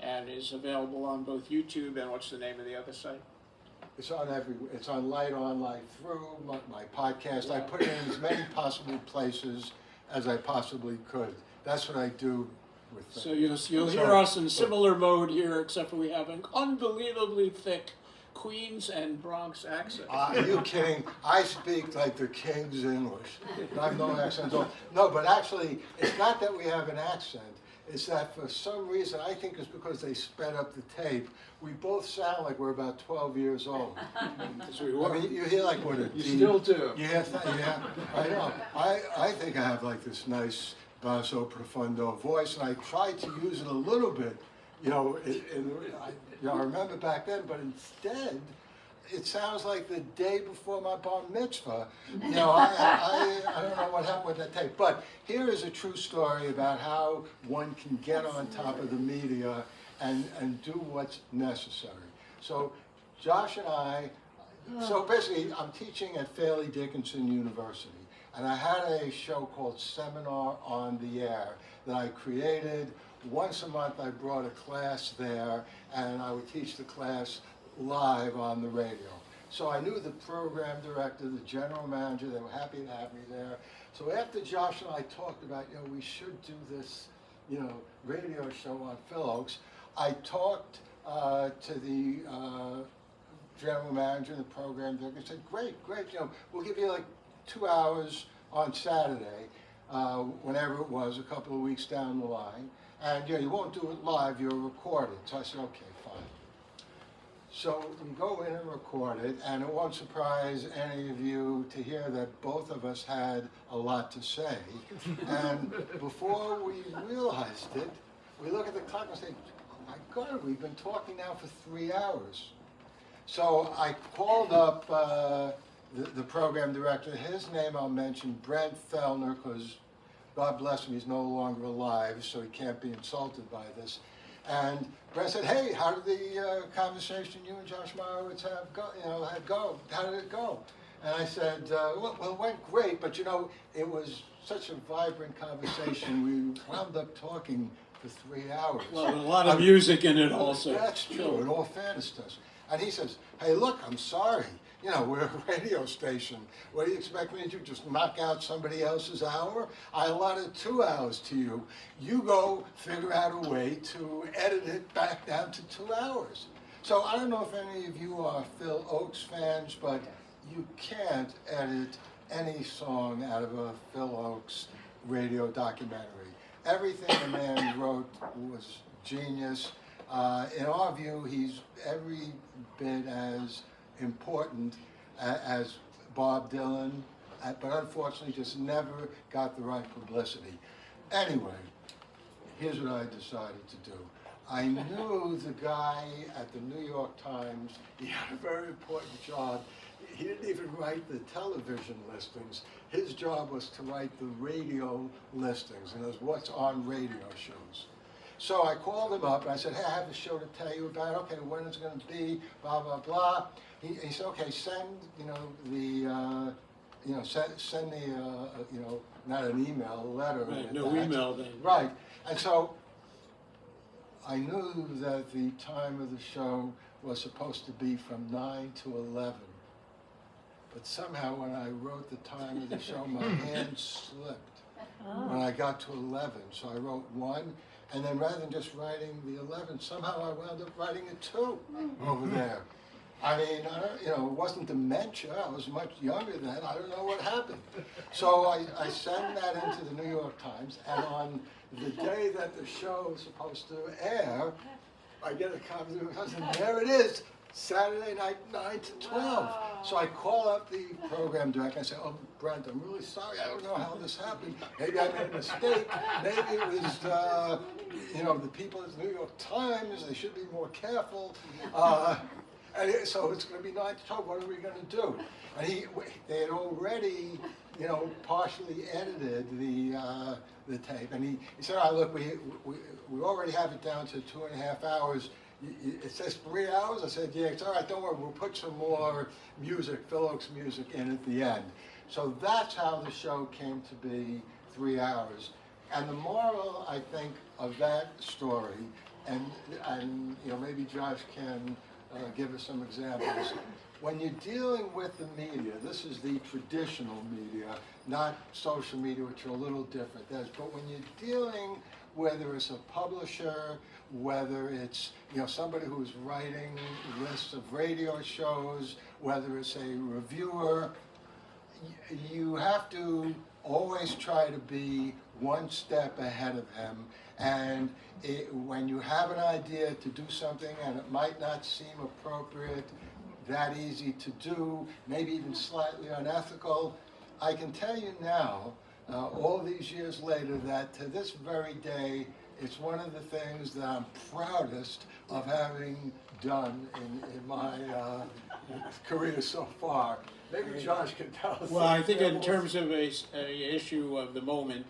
and is available on both YouTube and what's the name of the other site? It's on Light On, Light Through, my podcast. I put it in as many possible places as I possibly could. That's what I do with things. So you'll hear us in similar mode here, except for we have an unbelievably thick Queens and Bronx accent. Are you kidding? I speak like the king's English. I have no accent at all. No, but actually, it's not that we have an accent. It's that for some reason, I think it's because they sped up the tape, we both sound like we're about 12 years old. So we I were. mean, you hear like what a You deep- still do. Yeah, I know. I think I have like this nice basso profundo voice, and I tried to use it a little bit, I remember back then, but instead, it sounds like the day before my bar mitzvah. I don't know what happened with that tape. But here is a true story about how one can get on top of the media and do what's necessary. So Josh and I, so basically I'm teaching at Fairleigh Dickinson University. And I had a show called Seminar on the Air that I created. Once a month I brought a class there, and I would teach the class live on the radio. So I knew the program director, the general manager. They were happy to have me there. So after Josh and I talked about, we should do this, radio show on Phil Oakes, I talked to the general manager and the program director. I said, great, we'll give you like 2 hours on Saturday, whenever it was, a couple of weeks down the line. And you won't do it live, you'll record it. So I said, okay, fine. So we go in and record it, and it won't surprise any of you to hear that both of us had a lot to say. And before we realized it, we look at the clock and say, oh my God, we've been talking now for 3 hours. So I called up the program director. His name I'll mention, Brent Fellner, because God bless him, he's no longer alive, so he can't be insulted by this. And Brent said, hey, how did the conversation you and Josh Meyrowitz have go? How did it go? And I said, well, it went great, but it was such a vibrant conversation. We wound up talking for 3 hours. Well, a lot of music in it also. That's true, in all fairness to us. And he says, hey, look, I'm sorry. We're a radio station. What do you expect me to do? Just knock out somebody else's hour? I allotted 2 hours to you. You go figure out a way to edit it back down to 2 hours. So I don't know if any of you are Phil Oakes fans, but you can't edit any song out of a Phil Oakes radio documentary. Everything the man wrote was genius. In our view, he's every bit as important as Bob Dylan, but unfortunately just never got the right publicity. Anyway, here's what I decided to do. I knew the guy at the New York Times. He had a very important job. He didn't even write the television listings. His job was to write the radio listings, and it was what's on radio shows. So I called him up and I said, hey, I have a show to tell you about. Okay, when it's going to be, blah, blah, blah. He said, okay, send, send the, not an email, a letter. Right, with no that. email then. Right. And so I knew that the time of the show was supposed to be from 9 to 11. But somehow when I wrote the time of the show, my hand slipped when I got to 11. So I wrote 1, and then rather than just writing the 11, somehow I wound up writing a 2 over there. I mean, it wasn't dementia. I was much younger then. I don't know what happened. So I sent that into the New York Times, and on the day that the show was supposed to air, I get a copy of it, and there it is. Saturday night, 9 to 12. So I call up the program director and I say, oh, Brent, I'm really sorry. I don't know how this happened. Maybe I made a mistake. Maybe it was, the people at the New York Times. They should be more careful. So it's going to be 9 to 12. What are we going to do? And they had already, partially edited the tape. And he said, all right, look, we already have it down to 2.5 hours. It says 3 hours? I said, yeah, it's all right, don't worry, we'll put some more music, Phil Oakes music in at the end. So that's how the show came to be 3 hours. And the moral, I think, of that story, and maybe Josh can give us some examples. When you're dealing with the media, this is the traditional media, not social media, which are a little different. But when you're dealing, whether it's a publisher, whether it's somebody who's writing lists of radio shows, whether it's a reviewer, you have to always try to be one step ahead of him. And when you have an idea to do something and it might not seem appropriate, that easy to do, maybe even slightly unethical, I can tell you now, all these years later, that to this very day, it's one of the things that I'm proudest of having done in my career so far. Maybe Josh can tell us. Well, I think in terms of a issue of the moment,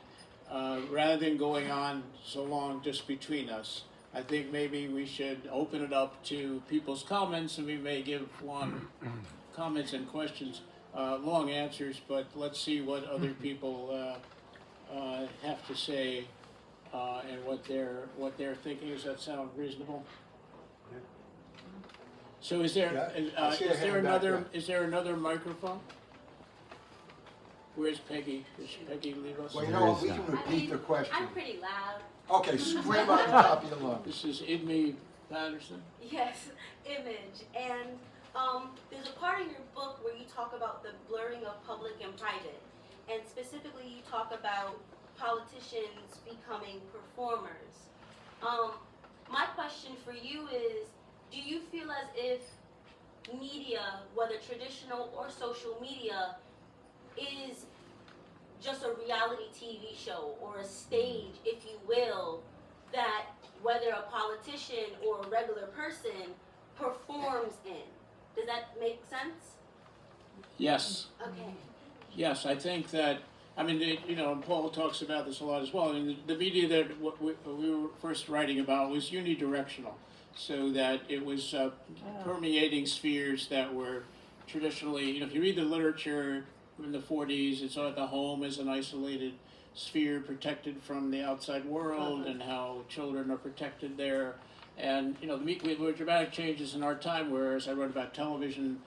rather than going on so long just between us, I think maybe we should open it up to people's comments, and we may give long comments and questions, long answers, but let's see what other people have to say and what they're thinking. Does that sound reasonable? So is there another microphone? Where's Peggy? Does Peggy leave us? Well, we can repeat the question. I'm pretty loud. Okay, scream on the top of your lungs. This is Idme Patterson. Yes, image. And there's a part in your book where you talk about the blurring of public and private. And specifically, you talk about politicians becoming performers. My question for you is, do you feel as if media, whether traditional or social media, is just a reality TV show or a stage, if you will, that whether a politician or a regular person performs in? Does that make sense? Yes. Okay. Yes, I think that I mean, and Paul talks about this a lot as well. I mean, the media that what we were first writing about was unidirectional, so that it was permeating spheres that were traditionally, if you read the literature in the 40s, it's the home as an isolated sphere protected from the outside world, and how children are protected there. And there were dramatic changes in our time, whereas I wrote about television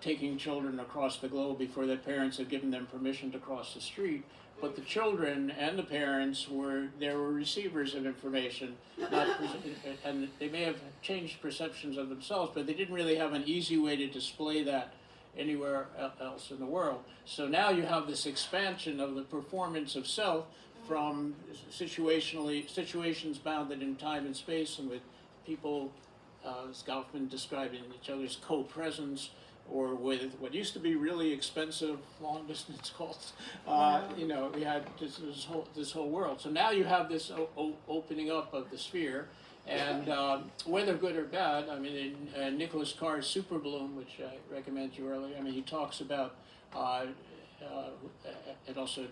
taking children across the globe before their parents had given them permission to cross the street. But the children and the parents were receivers of information, and they may have changed perceptions of themselves, but they didn't really have an easy way to display that anywhere else in the world. So now you have this expansion of the performance of self from situations bounded in time and space, and with people, as Kaufman described, in each other's co-presence, or with what used to be really expensive long-distance calls. We had this whole world. So now you have this opening up of the sphere, and whether good or bad, I mean, in Nicholas Carr's Super Bloom, which I recommended you earlier, I mean, he talks about, it also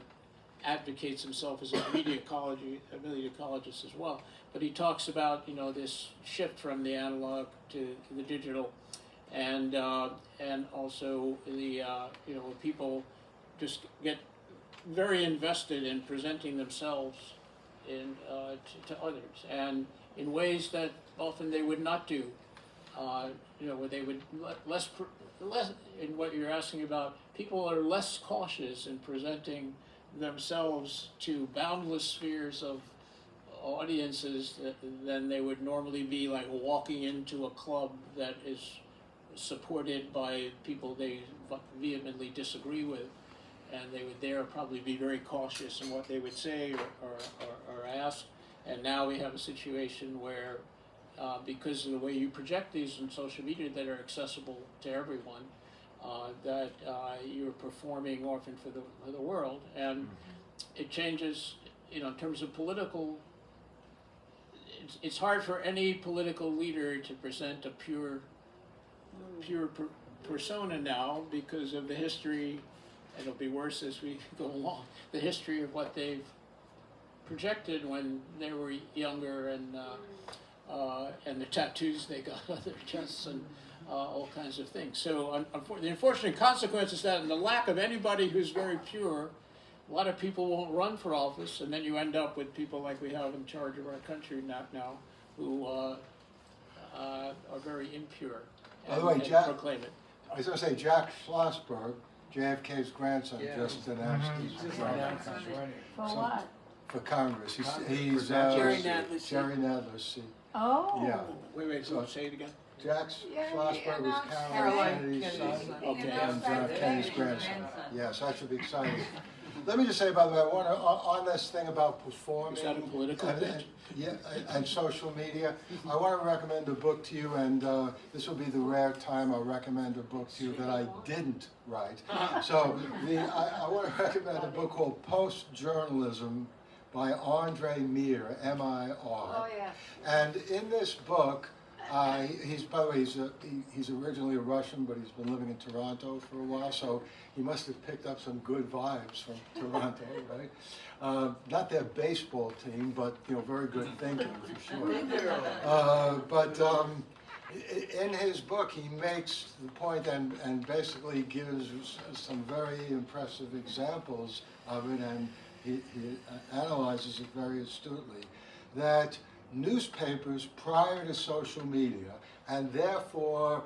advocates himself as a media ecologist as well, but he talks about, this shift from the analog to the digital, and also the when people just get very invested in presenting themselves to others, and in ways that often they would not do, where they would less in what you're asking about. People are less cautious in presenting themselves to boundless spheres of audiences than they would normally be, like walking into a club that is supported by people they vehemently disagree with, and they would there probably be very cautious in what they would say or ask. And now we have a situation where, because of the way you project these in social media that are accessible to everyone, that you're performing often for the world, and it changes. In terms of political, it's hard for any political leader to present a pure persona now, because of the history, and it'll be worse as we go along, the history of what they've projected when they were younger, and the tattoos they got on their chests, and all kinds of things. So the unfortunate consequence is that in the lack of anybody who's very pure, a lot of people won't run for office, and then you end up with people like we have in charge of our country now, who are very impure. By the way, Jack, proclaim it. I was going to say, Jack Schlossberg, JFK's grandson, just announced he's running For what? for Congress. He's Jerry Nadler's seat. Jerry Nadler's seat. Oh. Yeah. Wait, so say it again. Jack Schlossberg was Caroline Kennedy's son, Okay. and John Kennedy's grandson. Yes, that should be exciting. Let me just say, by the way, I want to, on this thing about performing. Is that a political pitch? And social media, I want to recommend a book to you, and this will be the rare time I'll recommend a book to you that I didn't write. So I want to recommend a book called Post-Journalism by Andre Mir, M-I-R. Oh, yeah. And in this book, he's, by the way, he's originally a Russian, but he's been living in Toronto for a while, so he must have picked up some good vibes from Toronto, right? Not their baseball team, but very good thinking for sure. But in his book, he makes the point and basically gives some very impressive examples of it, and he analyzes it very astutely, that newspapers prior to social media, and therefore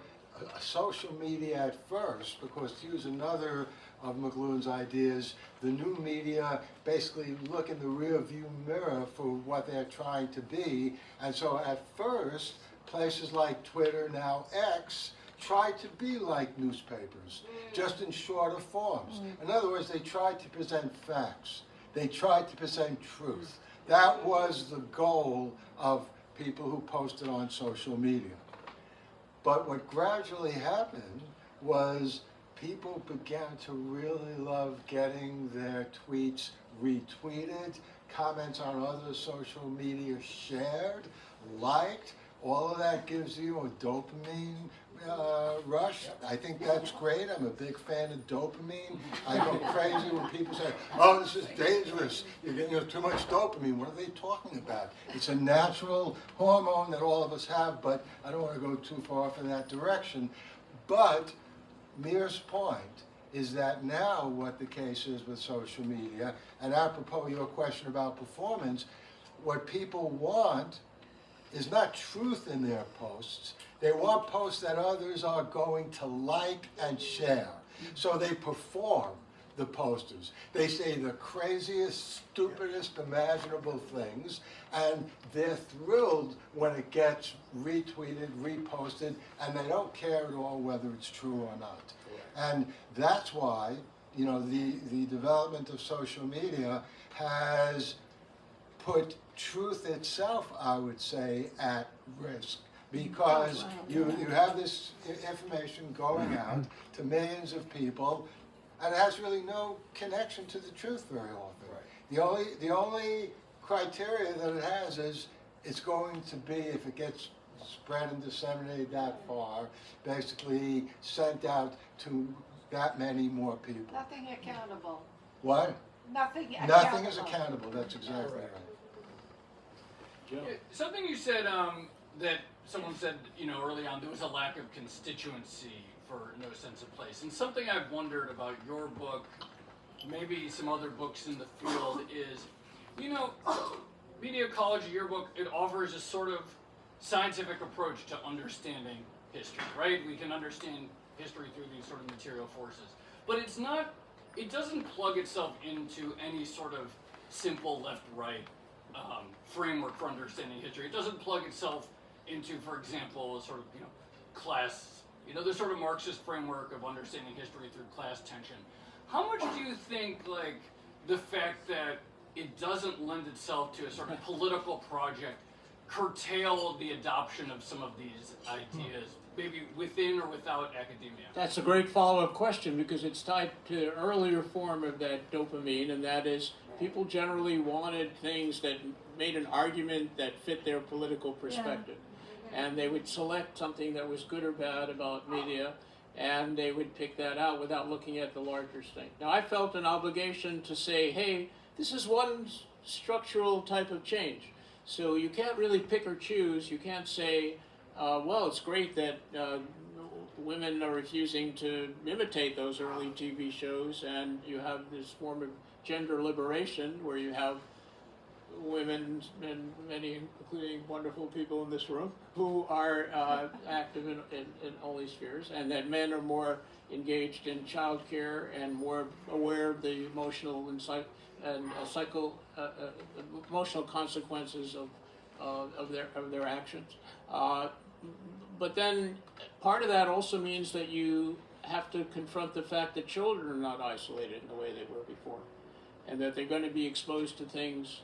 social media at first, because to use another of McLuhan's ideas, the new media basically look in the rear view mirror for what they're trying to be. And so at first, places like Twitter, now X, tried to be like newspapers, just in shorter forms. In other words, they tried to present facts. They tried to present truth. That was the goal of people who posted on social media. But what gradually happened was people began to really love getting their tweets retweeted, comments on other social media shared, liked. All of that gives you a dopamine rush. I think that's great. I'm a big fan of dopamine. I go crazy when people say, "Oh, this is dangerous. You're getting too much dopamine." What are they talking about? It's a natural hormone that all of us have, but I don't want to go too far off in that direction. But Meir's point is that now what the case is with social media, and apropos your question about performance, what people want is not truth in their posts. They want posts that others are going to like and share. So they perform the posters. They say the craziest, stupidest imaginable things, and they're thrilled when it gets retweeted, reposted, and they don't care at all whether it's true or not. And that's why, you know, the development of social media has put truth itself, I would say, at risk. Because you have this information going out to millions of people, and it has really no connection to the truth very often. Right. The only criteria that it has is it's going to be, if it gets spread and disseminated that far, basically sent out to that many more people. Nothing accountable. What? Nothing accountable. Nothing is accountable. That's exactly right. Joe? Something you said that someone said, you know, early on, there was a lack of constituency for No Sense of Place. And something I've wondered about your book, maybe some other books in the field, is, you know, Media Ecology, your book, it offers a sort of scientific approach to understanding history, right? We can understand history through these sort of material forces. But it's not, it doesn't plug itself into any sort of simple left-right framework for understanding history. It doesn't plug itself into, for example, a sort of, you know, class, you know, the sort of Marxist framework of understanding history through class tension. How much do you think, like, the fact that it doesn't lend itself to a sort of political project curtail the adoption of some of these ideas, maybe within or without academia? That's a great follow-up question, because it's tied to an earlier form of that dopamine, and that is people generally wanted things that made an argument that fit their political perspective. And they would select something that was good or bad about media, and they would pick that out without looking at the larger thing. Now, I felt an obligation to say, hey, this is one structural type of change. So you can't really pick or choose. You can't say, well, it's great that women are refusing to imitate those early TV shows, and you have this form of gender liberation where you have women, and many, including wonderful people in this room, who are active in all these spheres, and that men are more engaged in childcare and more aware of the emotional and emotional consequences of their actions. But then part of that also means that you have to confront the fact that children are not isolated in the way they were before, and that they're going to be exposed to things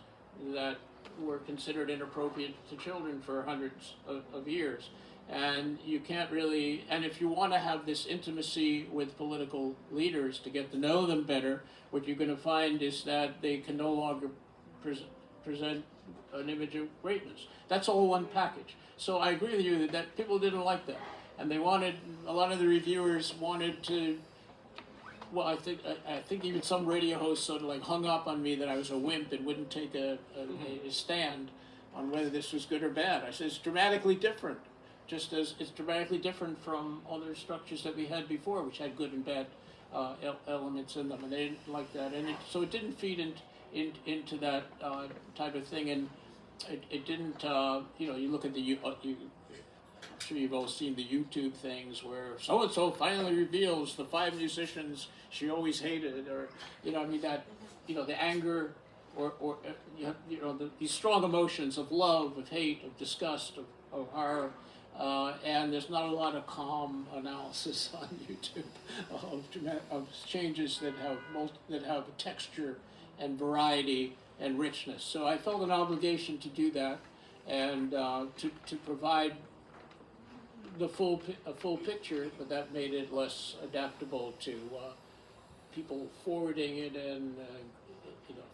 that were considered inappropriate to children for hundreds of years. And you can't really, and if you want to have this intimacy with political leaders to get to know them better, what you're going to find is that they can no longer present an image of greatness. That's all one package. So I agree with you that people didn't like that. And they wanted, a lot of the reviewers wanted to, well, I think even some radio hosts sort of like hung up on me that I was a wimp and wouldn't take a stand on whether this was good or bad. I said it's dramatically different, just as it's dramatically different from other structures that we had before, which had good and bad elements in them, and they didn't like that. And so it didn't feed into that type of thing, and it didn't, you know, you look at I'm sure you've all seen the YouTube things where so-and-so finally reveals the 5 musicians she always hated, or, you know, I mean, that, you know, the anger or you know, these strong emotions of love, of hate, of disgust, of horror, and there's not a lot of calm analysis on YouTube of changes that have texture and variety and richness. So I felt an obligation to do that, and to provide a full picture, but that made it less adaptable to people forwarding it and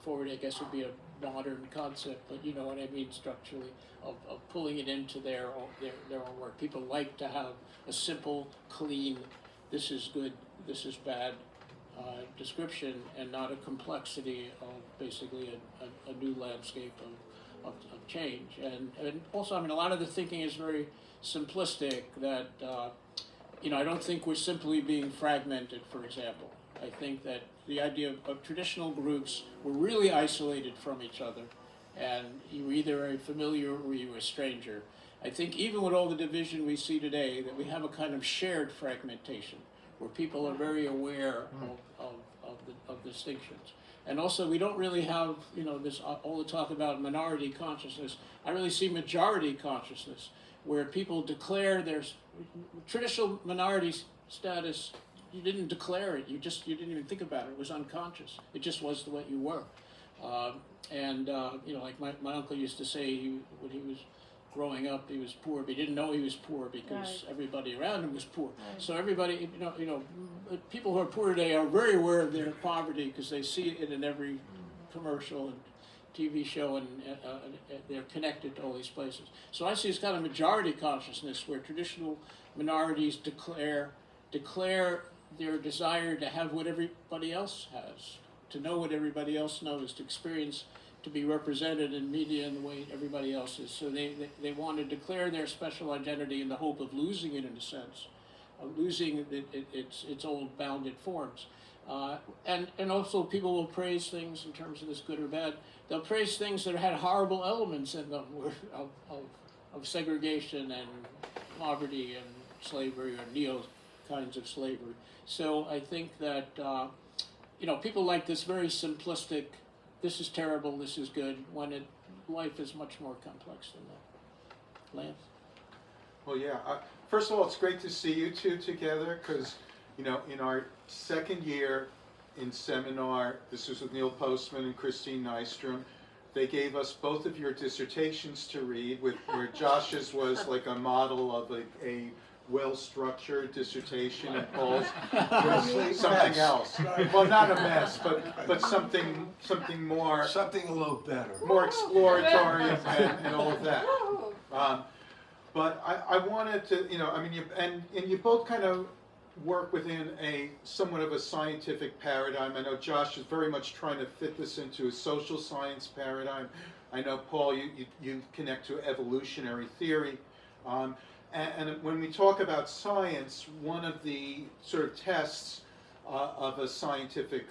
forward, I guess would be a modern concept, but you know what I mean structurally, of pulling it into their own work. People like to have a simple, clean, this is good, this is bad description, and not a complexity of basically a new landscape of change. And also, I mean, a lot of the thinking is very simplistic, that I don't think we're simply being fragmented, for example. I think that the idea of traditional groups were really isolated from each other, and you were either a familiar or you were a stranger. I think even with all the division we see today, that we have a kind of shared fragmentation, where people are very aware of distinctions. And also, we don't really have, this all the talk about minority consciousness. I really see majority consciousness, where people declare their traditional minority status. You didn't declare it. You didn't even think about it. It was unconscious. It just was the way you were. Like my uncle used to say, when he was growing up, he was poor, but he didn't know he was poor because everybody around him was poor. Right. So everybody, people who are poor today are very aware of their poverty because they see it in every commercial and TV show, and they're connected to all these places. So I see this kind of majority consciousness where traditional minorities declare their desire to have what everybody else has, to know what everybody else knows, to experience, to be represented in media in the way everybody else is. So they want to declare their special identity in the hope of losing it, in a sense, of losing its old bounded forms. And also people will praise things in terms of this good or bad. They'll praise things that had horrible elements in them of segregation and poverty and slavery, or neo kinds of slavery. So I think that people like this very simplistic, this is terrible, this is good, when life is much more complex than that. Lance? Well, yeah. First of all, it's great to see you two together, because, in our second year in seminar, this was with Neil Postman and Christine Nystrom, they gave us both of your dissertations to read, where Josh's was like a model of a well-structured dissertation, and Paul's was something else. Well, not a mess, but something more, Something a little better. more exploratory and all of that. But I wanted to, you both kind of work within somewhat of a scientific paradigm. I know Josh is very much trying to fit this into a social science paradigm. I know, Paul, you connect to evolutionary theory. And when we talk about science, one of the sort of tests of a scientific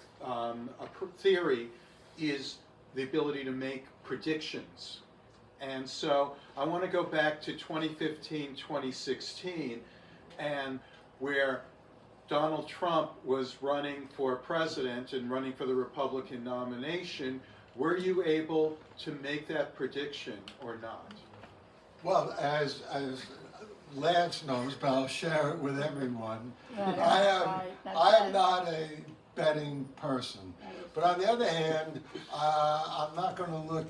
theory is the ability to make predictions. And so I want to go back to 2015, 2016, and where Donald Trump was running for president and running for the Republican nomination. Were you able to make that prediction or not? Well, as Lance knows, but I'll share it with everyone. Right, I am not a betting person. But on the other hand, I'm not going to look,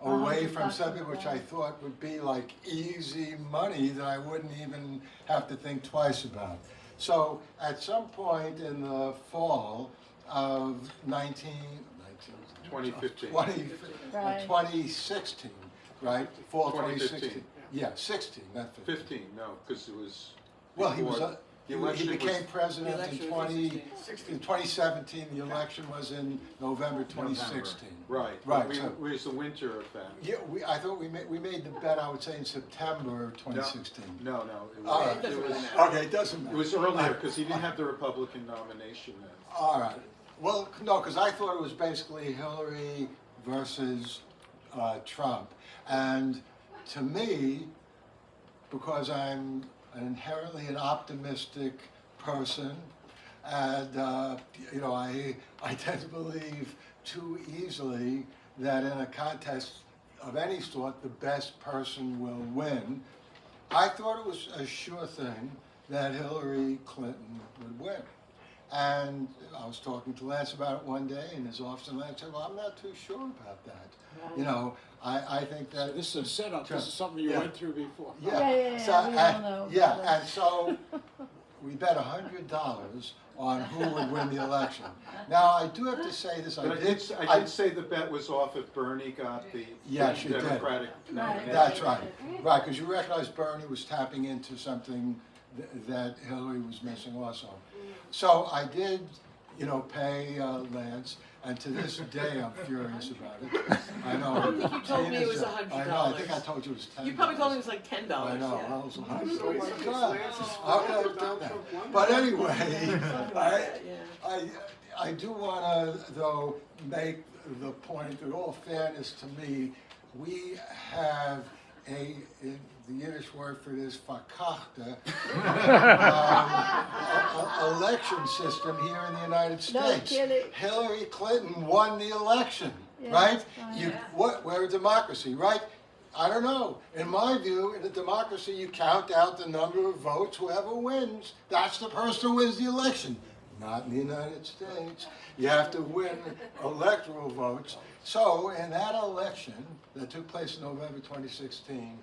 away from something which I thought would be like easy money that I wouldn't even have to think twice about. So at some point in the fall of 2015. 2016, right? Fall 2015. 2016. Yeah, 16, not 15. 15, no, because it was. Well, he election became was, president in 2017. The election was in November 2016. right. Right. It was the winter of that. Yeah, I thought we made the bet, I would say, in September 2016. No. All right. Okay, it doesn't matter. It was earlier because he didn't have the Republican nomination then. All right. Well, no, because I thought it was basically Hillary versus Trump. And to me, because I'm inherently an optimistic person, and I tend to believe too easily that in a contest of any sort, the best person will win. I thought it was a sure thing that Hillary Clinton would win. And I was talking to Lance about it one day in his office, and Lance said, well, I'm not too sure about that. I think that... So this is a setup. This is something you went through before. Yeah. We all know. And so we bet $100 on who would win the election. Now, I do have to say this, But I did say the bet was off if Bernie got the Yes, you did. Democratic nomination. That's right, because you recognize Bernie was tapping into something that Hillary was missing also. So I did, pay Lance, and to this day I'm furious about it. I know. I don't think you told me it was I know, I think I told you it was $10. You probably told me it was like $10. I know, yeah. I was like, oh my God, how could I have done that? But anyway, I do want to, though, make the point that, in all fairness to me, we have the Yiddish word for this, verkachte, election system here in the United States. kidding. Hillary Clinton won the election, right? We're a democracy, right? I don't know. In my view, in a democracy, you count out the number of votes. Whoever wins, that's the person who wins the election. Not in the United States. You have to win electoral votes. So in that election that took place in November 2016,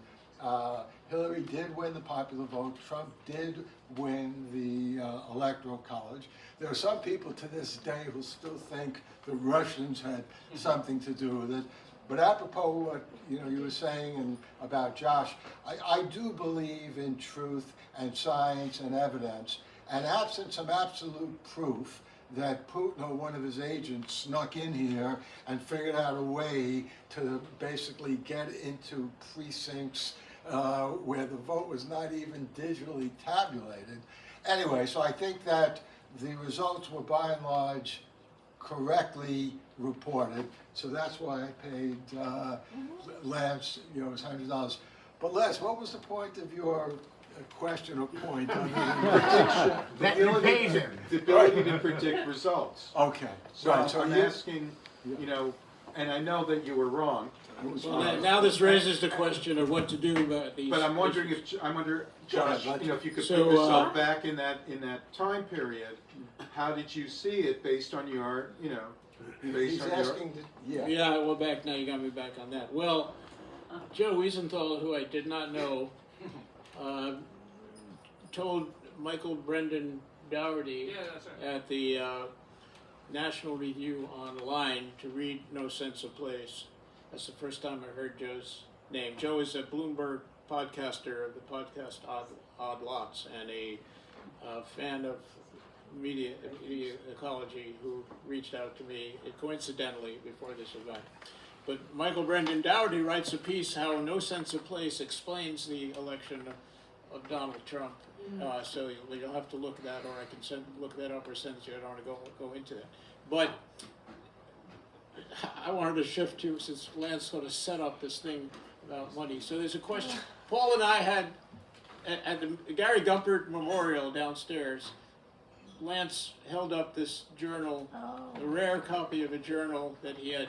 Hillary did win the popular vote. Trump did win the electoral college. There are some people to this day who still think the Russians had something to do with it. But apropos what you were saying about Josh, I do believe in truth and science and evidence. And absent some absolute proof that Putin or one of his agents snuck in here and figured out a way to basically get into precincts where the vote was not even digitally tabulated. Anyway, so I think that the results were by and large correctly reported. So that's why I paid Lance, it was $100. But Les, what was the point of your question or point? That you paid him. The ability to predict results. Okay. So Right, so I'm you- asking, and I know that you were wrong. Well, now this raises the question of what to do about these. But I'm wondering if Josh, if you could So, put yourself back in that time period, how did you see it based on your, He's asking, Yeah, well, back now you got me back on that. Well, Joe Wiesenthal, who I did not know, told Michael Brendan Dougherty at the National Review Online to read No Sense of Place. That's the first time I heard Joe's name. Joe is a Bloomberg podcaster of the podcast Odd Lots and a fan of media ecology who reached out to me coincidentally before this event. But Michael Brendan Dougherty writes a piece how No Sense of Place explains the election of Donald Trump. So you'll have to look at that, or I can look that up or send it to you. I don't want to go into that. But I wanted to shift to, since Lance sort of set up this thing about money. So there's a question. Paul and I had, at the Gary Gumpert Memorial downstairs, Lance held up this journal, a rare copy of a journal that he had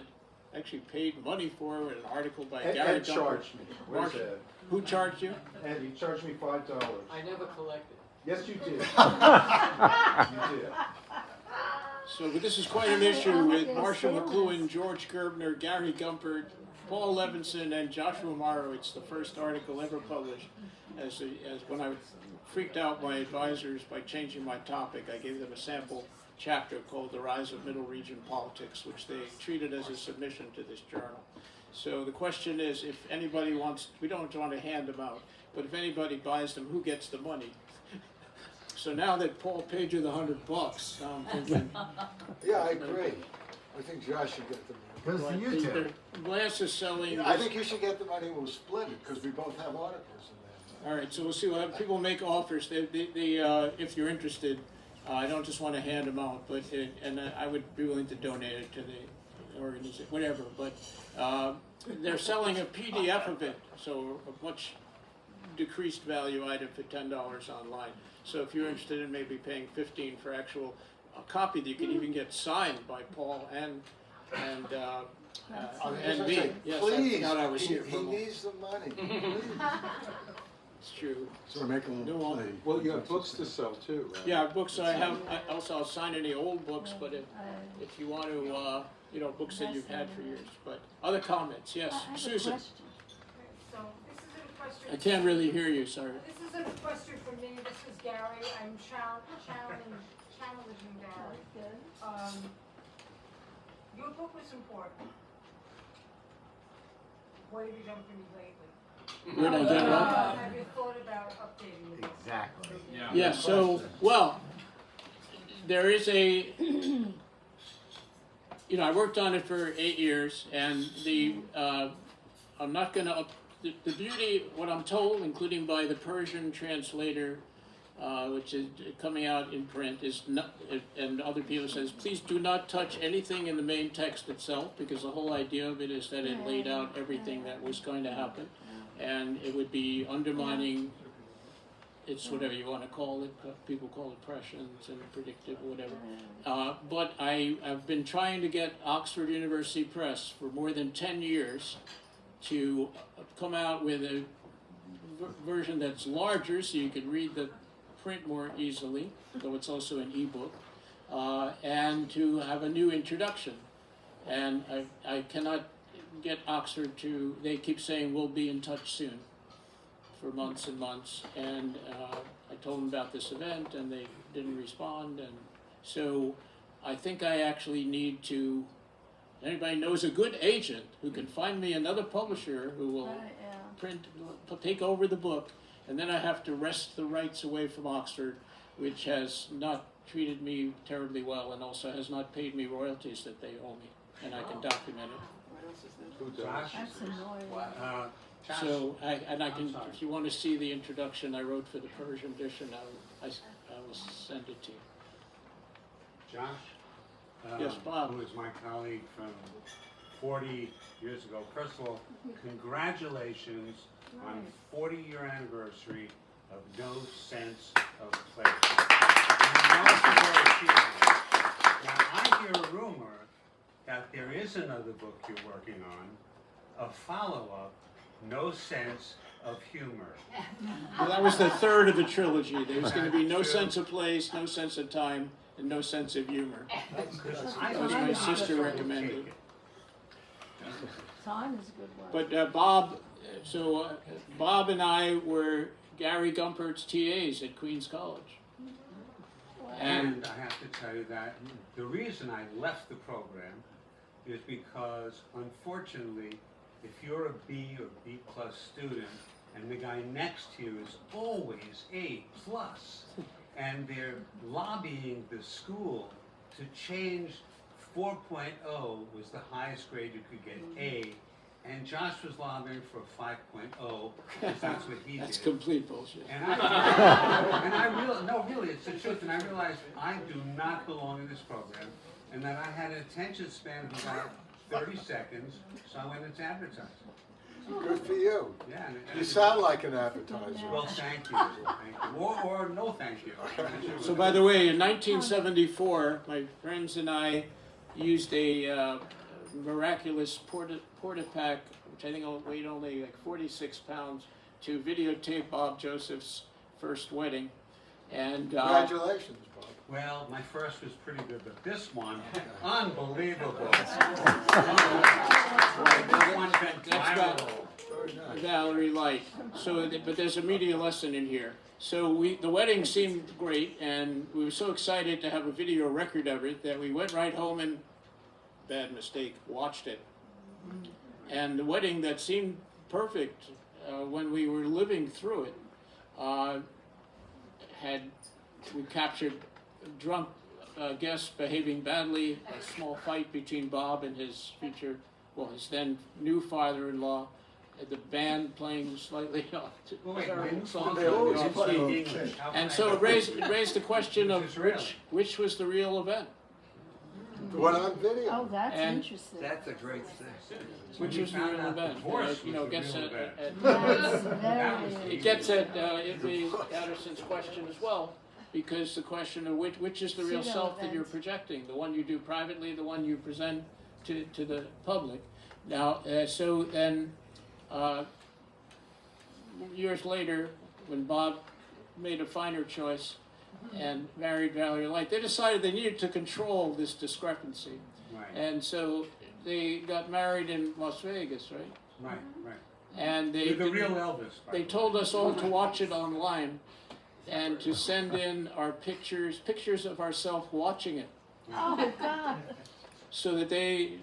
actually paid money for, an article by Gary Ed Gumpert. charged me. Where's Ed? Who charged you? Ed, he charged me $5. I never collected. Yes, you did. You did. So, but this is quite an issue with Marshall McLuhan, George Gerbner, Gary Gumpert, Paul Levinson, and Joshua Meyrowitz, the first article ever published. As when I freaked out my advisors by changing my topic, I gave them a sample chapter called The Rise of Middle Region Politics, which they treated as a submission to this journal. So the question is, if anybody wants, we don't want to hand them out, but if anybody buys them, who gets the money? So now that Paul paid you the $100, I'm thinking. Yeah, I agree. I think Josh should get the money. Goes to you two. Glass is selling. I think you should get the money and we'll split it, because we both have articles in there. All right, so we'll see. We'll have people make offers. If you're interested, I don't just want to hand them out, but I would be willing to donate it to the organization, whatever. But they're selling a PDF of it, so a much decreased value item for $10 online. So if you're interested in maybe paying $15 for actual copy that you can even get signed by Paul and me. Yes, Please, I thought I was he here for a moment. needs the money. It's true. So we're making a little play. Well, you have books to sell too, right? Yeah, books I have. I'll sign any old books, but if you want to, books that you've had for years. But other comments? Yes, Susan. So this isn't a question. I can't really hear you, sorry. This isn't a question for me, this is Gary, I'm challenging Gary. Your book was important. What have you done for me lately? Where'd I get it up? Have you thought about updating the book? Exactly. Yeah, so, well, there is a, you know, I worked on it for 8 years, and I'm not gonna, the beauty, what I'm told, including by the Persian translator, which is coming out in print, is not, and other people says, please do not touch anything in the main text itself, because the whole idea of it is that it laid out everything that was going to happen, and it would be undermining, it's whatever you want to call it, people call it prescience and predictive, whatever. But I've been trying to get Oxford University Press for more than 10 years to come out with a version that's larger so you can read the print more easily, though it's also an ebook, and to have a new introduction. And I cannot get Oxford to, they keep saying we'll be in touch soon for months and months, and I told them about this event and they didn't respond, and so I think I actually need to, anybody knows a good agent who can find me another publisher who will print, take over the book, and then I have to wrest the rights away from Oxford, which has not treated me terribly well and also has not paid me royalties that they owe me, and I can document it. That's annoying. So, I can, if you want to see the introduction I wrote for the Persian edition, I will send it to you. Josh? Yes, Bob. Who is my colleague from 40 years ago. First of all, congratulations on 40-year anniversary of No Sense of Place. Now, I hear a rumor that there is another book you're working on, a follow-up, No Sense of Humor. Well, that was the third of the trilogy. There was going to be No Sense of Place, No Sense of Time, and No Sense of Humor. That was my sister recommended. Time is a good one. But Bob, Bob and I were Gary Gumpert's TAs at Queens College. And I have to tell you that the reason I left the program is because, unfortunately, if you're a B or B+ student and the guy next to you is always A+, and they're lobbying the school to change 4.0 was the highest grade you could get, A, and Josh was lobbying for 5.0 because that's what he That's did. complete bullshit. And I realized, no, really, it's the truth. And I realized I do not belong in this program, and that I had an attention span of about 30 seconds, so I went into advertising. Good for you. Yeah. You sound like an advertiser. Well, thank you. Thank you. Or no, thank you. So, by the way, in 1974, my friends and I used a miraculous porta-pack, which I think weighed only like 46 pounds, to videotape Bob Joseph's first wedding. And Congratulations, Bob. Well, my first was pretty good, but this one, unbelievable. This one went viral. Valerie Light. So, but there's a media lesson in here. So the wedding seemed great, and we were so excited to have a video record of it that we went right home and, bad mistake, watched it. And the wedding that seemed perfect when we were living through it, we captured drunk guests behaving badly, a small fight between Bob and his his then new father-in-law, the band playing slightly off songs. And so it raised the question of which was the real event. The one on video. Oh, that's And interesting. That's a great thing. Which is the real event? Gets at That's very it gets at Addison's question as well, because the question of which is the real self that you're projecting, the one you do privately, the one you present to the public. Now, so then years later, when Bob made a finer choice and married Valerie Light, they decided they needed to control this discrepancy. Right. And so they got married in Las Vegas, right? Right, right. And You're the real Elvis. by they the told way. us all to watch it online and to send in our pictures of ourselves watching it, Oh, God. so that they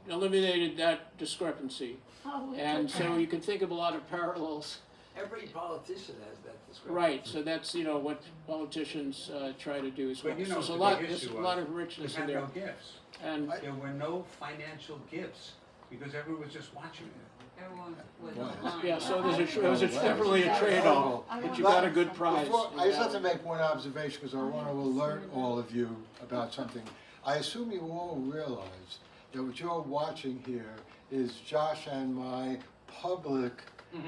eliminated that discrepancy. Oh, And so you can think of a lot of parallels. Every politician has that description. Right, so that's, what politicians try to do as well. But So there's a the lot, big there's issue a lot was of richness we in had there. no gifts. And There were no financial gifts because everyone was just watching it. Everyone was Right. online. yeah, so there's definitely a trade-off, but you got a good prize. I just have to make one observation because I want to alert all of you about something. I assume you all realize that what you're watching here is Josh and my public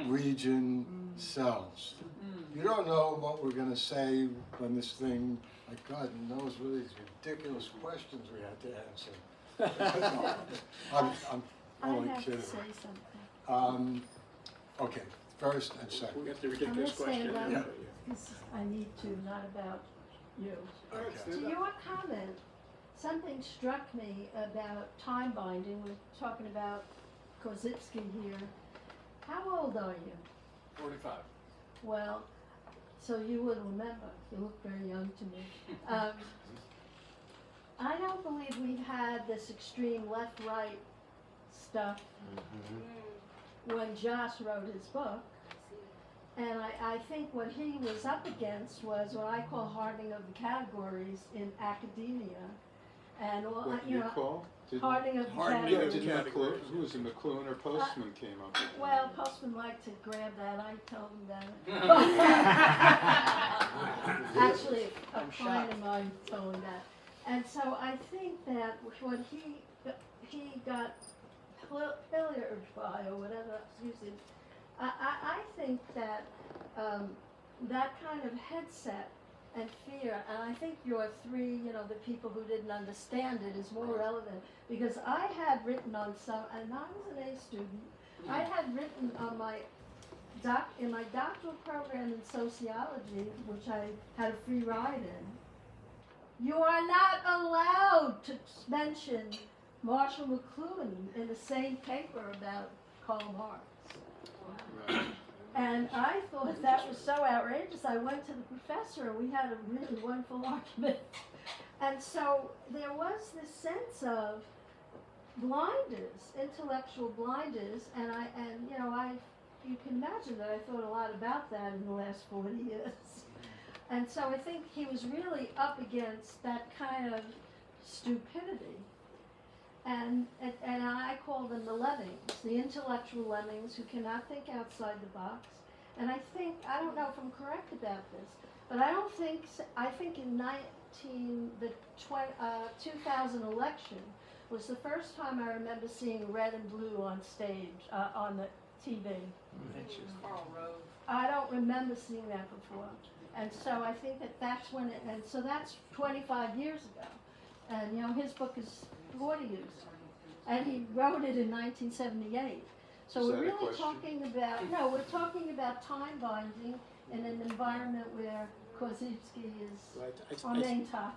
region selves. You don't know what we're going to say when this thing, like God knows what these ridiculous questions we had to answer. I'm I only have to kidding. say something. Okay, first and second. We got the ridiculous I'm gonna say question. that- Yeah. This, I need to, not about you. Okay. To your comment, something struck me about time binding. We're talking about Korzybski here. How old are you? 45. Well, so you would remember. You look very young to me. I don't believe we've had this extreme left-right stuff when Josh wrote his book. And I think what he was up against was what I call hardening of the categories in academia. And, all, What do you call? hardening of the Yeah, categories. did McLuhan, who was it, McLuhan or Postman came up with that? Well, Postman liked to grab that. I told him that. Actually, a client of mine told him that. And so I think that what he got pillaged by, or whatever, excuse me, I think that that kind of headset and fear, and I think your three, the people who didn't understand it is more relevant, because I had written on some, and I was an A student, I had written on in my doctoral program in sociology, which I had a free ride in, you are not allowed to mention Marshall McLuhan in the same paper about Karl Marx. Right. And I thought that was so outrageous. I went to the professor and we had a really wonderful argument. And so there was this sense of blinders, intellectual blinders, and you can imagine that I thought a lot about that in the last 40 years. And so I think he was really up against that kind of stupidity. And I call them the lemmings, the intellectual lemmings who cannot think outside the box. And I don't know if I'm correct about this, but I think in 2000 election was the first time I remember seeing red and blue on stage, on the TV. Carl Rove. I don't remember seeing that before. And so I think that's when and so that's 25 years ago. And his book is 40 years. And he wrote it in 1978. So Is we're that a really question? we're talking about time binding in an environment where Korzybski is Right. our main topic.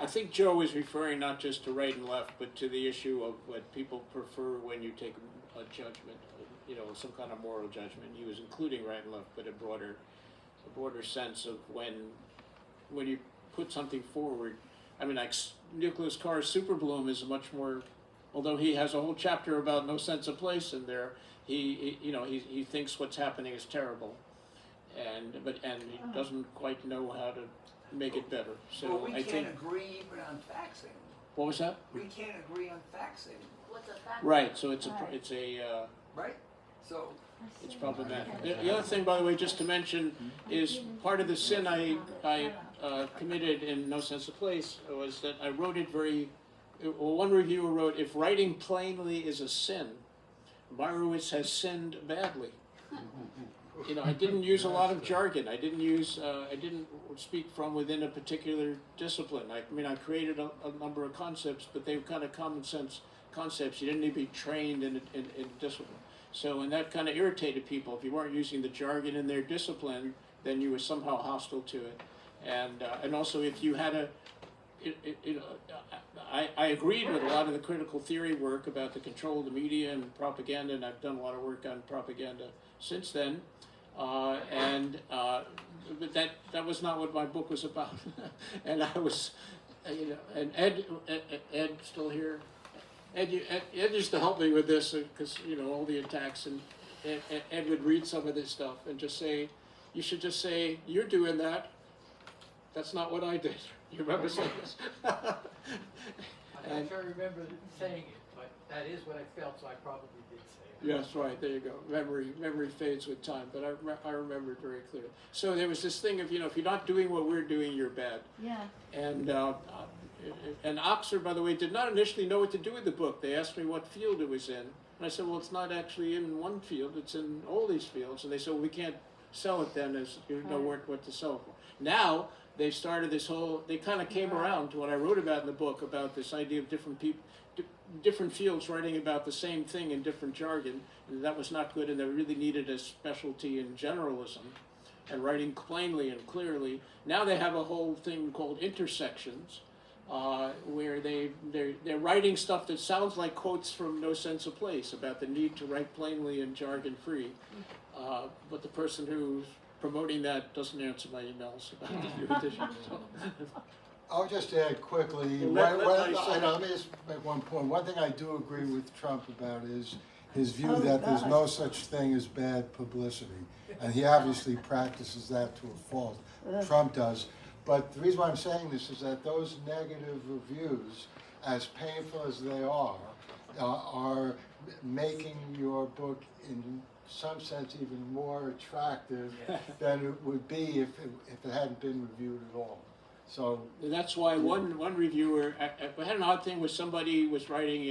I think Joe was referring not just to right and left, but to the issue of what people prefer when you take a judgment, some kind of moral judgment. He was including right and left, but a broader sense of when you put something forward. I mean, like Nicholas Carr's Superbloom is much more, although he has a whole chapter about no sense of place in there. He thinks what's happening is terrible, and he doesn't quite know how to make it better. So Well, we I can't think. agree even on faxing. What was that? We can't agree on faxing, What's a fact? Right. So it's Right. right? So, it's problematic. The other thing, by the way, just to mention, is part of the sin I committed in No Sense of Place was that I wrote it one reviewer wrote, if writing plainly is a sin, Meyrowitz has sinned badly. I didn't use a lot of jargon. I didn't speak from within a particular discipline. I created a number of concepts, but they were kind of common sense concepts. You didn't need to be trained in discipline. And that kind of irritated people. If you weren't using the jargon in their discipline, then you were somehow hostile to it. And also if you had I agreed with a lot of the critical theory work about the control of the media and propaganda, and I've done a lot of work on propaganda since then. But that was not what my book was about. And I was, and Ed still here. Ed used to help me with this because all the attacks, and Ed would read some of this stuff and just say, you should just say, you're doing that. That's not what I did. You remember saying this? I'm not sure I remember saying it, but that is what I felt, so I probably did say it. Yes, right, there you go. Memory fades with time, but I remember it very clearly. So there was this thing of, if you're not doing what we're doing, you're bad. Yeah. And Oxford, by the way, did not initially know what to do with the book. They asked me what field it was in. And I said, well, it's not actually in one field, it's in all these fields. And they said, well, we can't sell it then, as you know what to sell it for. Now, they started this whole, they kind of came around to what I wrote about in the book, about this idea of different people, different fields writing about the same thing in different jargon, and that was not good, and they really needed a specialty in generalism and writing plainly and clearly. Now they have a whole thing called intersections, where they're writing stuff that sounds like quotes from No Sense of Place about the need to write plainly and jargon-free, but the person who's promoting that doesn't answer my emails about the new edition. So. I'll just add quickly, Let me just make one point. One thing I do agree with Trump about is his view that there's no such thing as bad publicity. And he obviously practices that to a fault. Trump does. But the reason why I'm saying this is that those negative reviews, as painful as they are making your book in some sense even more attractive than it would be if it hadn't been reviewed at all. So that's why one reviewer, I had an odd thing where somebody was writing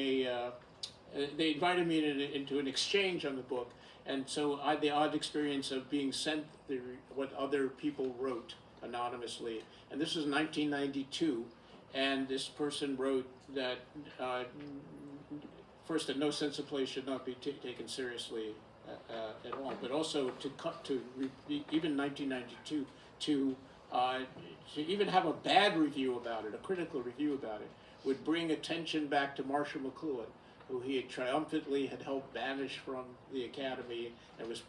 they invited me into an exchange on the book, and so I had the odd experience of being sent what other people wrote anonymously, and this was 1992, and this person wrote that first, that No Sense of Place should not be taken seriously at all, but also even 1992 to even have a bad review about it, a critical review about it, would bring attention back to Marshall McLuhan, who he had triumphantly helped banish from the Academy, and was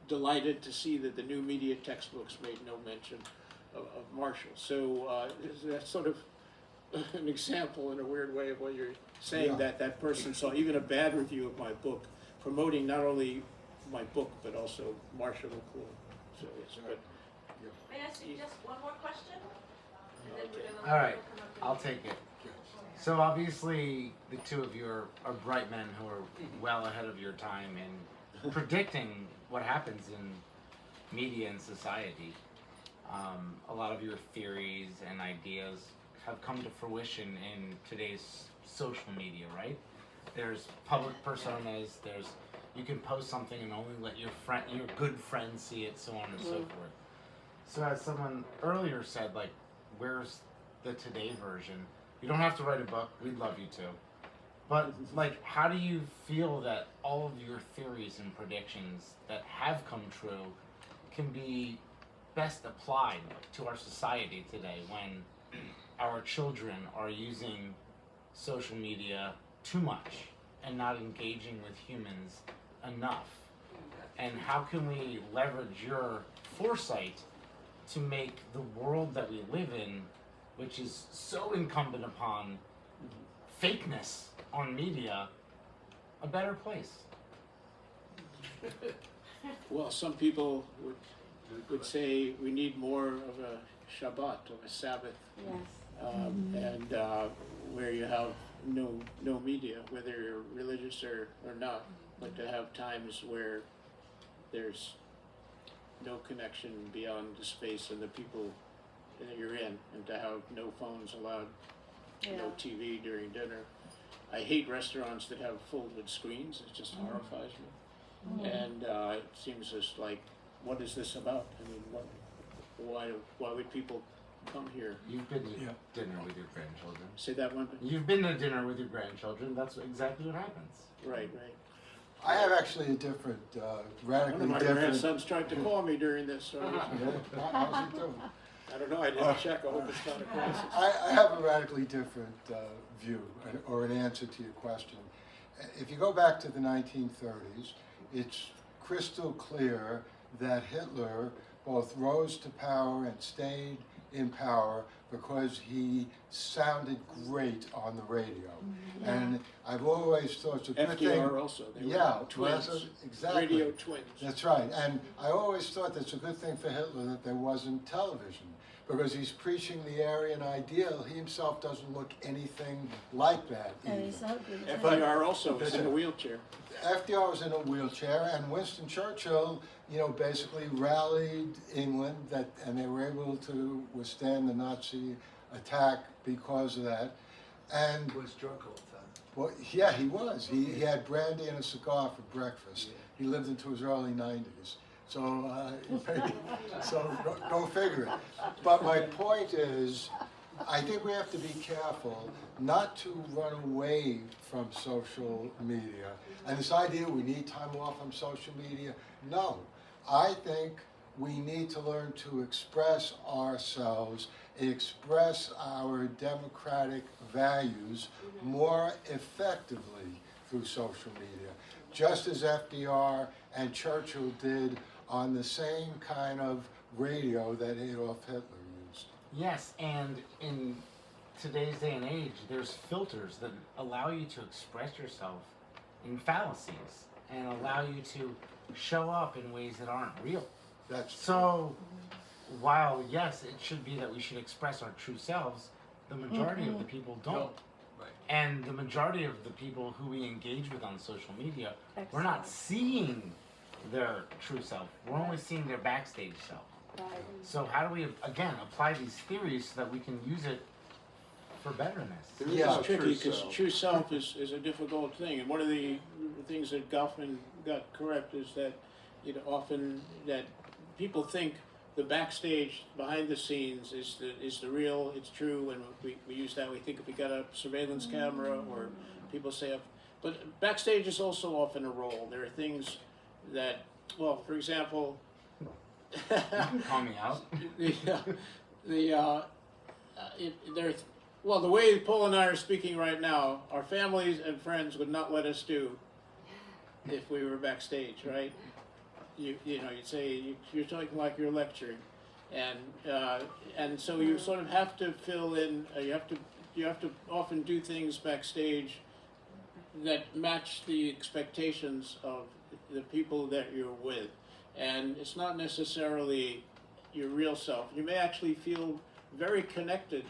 delighted to see that the new media textbooks made no mention of Marshall. So that's sort of an example in a weird way of what you're saying, that person saw even a bad review of my book, promoting not only my book, but also Marshall McLuhan. So it's good. May I suggest one more question? And then we're gonna All right, open up the- I'll take it. So obviously, the two of you are bright men who are well ahead of your time in predicting what happens in media and society. A lot of your theories and ideas have come to fruition in today's social media, right? There's public personas, you can post something and only let your good friends see it, so on and so forth. So as someone earlier said, like, where's the today version? You don't have to write a book, we'd love you to. But, like, how do you feel that all of your theories and predictions that have come true can be best applied to our society today when our children are using social media too much and not engaging with humans enough? And how can we leverage your foresight to make the world that we live in, which is so incumbent upon fakeness on media, a better place? Well, some people would say we need more of a Shabbat, or a Sabbath, and where you have no media, whether you're religious or not, but to have times where there's no connection beyond the space and the people that you're in, and to have no phones allowed, no TV during dinner. I hate restaurants that have folded screens. It just horrifies me. And it seems just like, what is this about? I mean, why would people come here? You've been to dinner with your grandchildren. Say that one. You've been to dinner with your grandchildren. That's exactly what happens. Right. I have actually a different, radically One of my different. grandsons tried to call me during this. So How's he doing? I don't know, I didn't check, I hope it's not a crisis. I have a radically different view or an answer to your question. If you go back to the 1930s, it's crystal clear that Hitler both rose to power and stayed in power because he sounded great on the radio. And I've always thought it's a good thing. FDR also, they Yeah, were twins, exactly. radio twins. That's right. And I always thought that's a good thing for Hitler that there wasn't television, because he's preaching the Aryan ideal. He himself doesn't look anything like that. And either. he's ugly. too. FDR also was in a wheelchair. FDR was in a wheelchair, and Winston Churchill, basically rallied England, and they were able to withstand the Nazi attack because of that. And He was drunk all the time. well, yeah, he was. He had brandy and a cigar for breakfast. He lived into his early 90s. So, go figure it. But my point is, I think we have to be careful not to run away from social media. And this idea we need time off from social media, no. I think we need to learn to express ourselves, express our democratic values more effectively through social media, just as FDR and Churchill did on the same kind of radio that Adolf Hitler used. Yes, and in today's day and age, there's filters that allow you to express yourself in fallacies and allow you to show up in ways that aren't real. That's so. While yes, it should be that we should express our true selves, the majority of the people don't. Right. And the majority of the people who we engage with on social media, we're not seeing their true self. We're only seeing their backstage self. Right. So how do we, again, apply these theories so that we can use it for betterness? It's tricky because true self is a difficult thing. And one of the things that Goffman got correct is that often that people think the backstage, behind the scenes, is the real, it's true, and we use that. We think if we got a surveillance camera, or people say, but backstage is also often a role. There are things that, well, for example, you can call me out. Well, the way Paul and I are speaking right now, our families and friends would not let us do if we were backstage, right? You'd say you're talking like you're lecturing, and so you sort of have to fill in. You have to often do things backstage that match the expectations of the people that you're with, and it's not necessarily your real self. You may actually feel very connected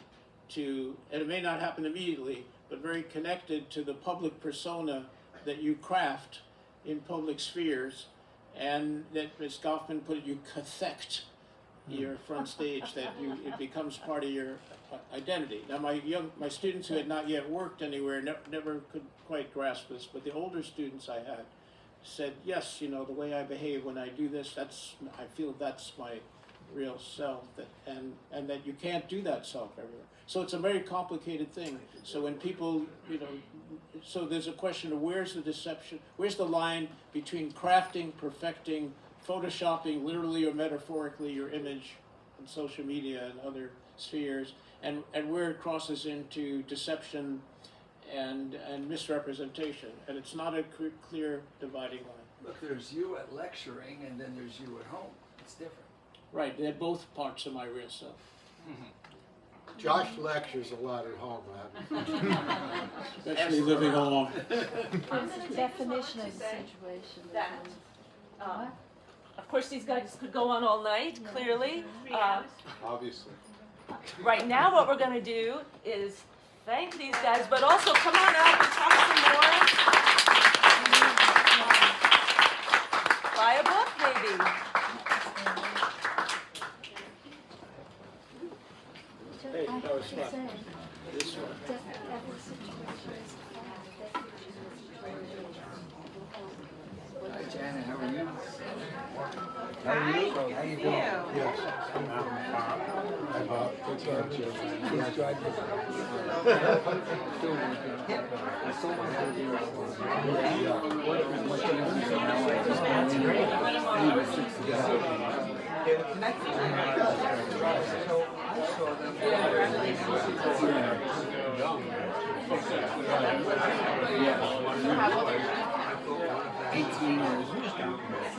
to, and it may not happen immediately, but very connected to the public persona that you craft in public spheres. And that, as Goffman put it, you cathect your front stage, that it becomes part of your identity. Now, my students who had not yet worked anywhere never could quite grasp this, but the older students I had said, yes, the way I behave when I do this, I feel that's my real self, and that you can't do that self everywhere. So it's a very complicated thing. So when people, so there's a question of where's the deception, where's the line between crafting, perfecting, photoshopping, literally or metaphorically, your image on social media and other spheres, and where it crosses into deception and misrepresentation. And it's not a clear dividing line. Look, there's you at lecturing, and then there's you at home. It's different. Right, they're both parts of my real self. Josh lectures a lot at home, Especially living alone. What's the definition of the situation? That, of course, these guys could go on all night, clearly. Obviously. Right now, what we're going to do is thank these guys, but also come on up and talk some more. Buy a book, maybe. Hey, that was fun. This one. Hi, Janet. How are you? How are you? How you doing? Yes. Hi, Bob. Good to meet you. Please drive this. I saw my video. That's great. 18 years,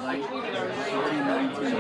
like 18, 19.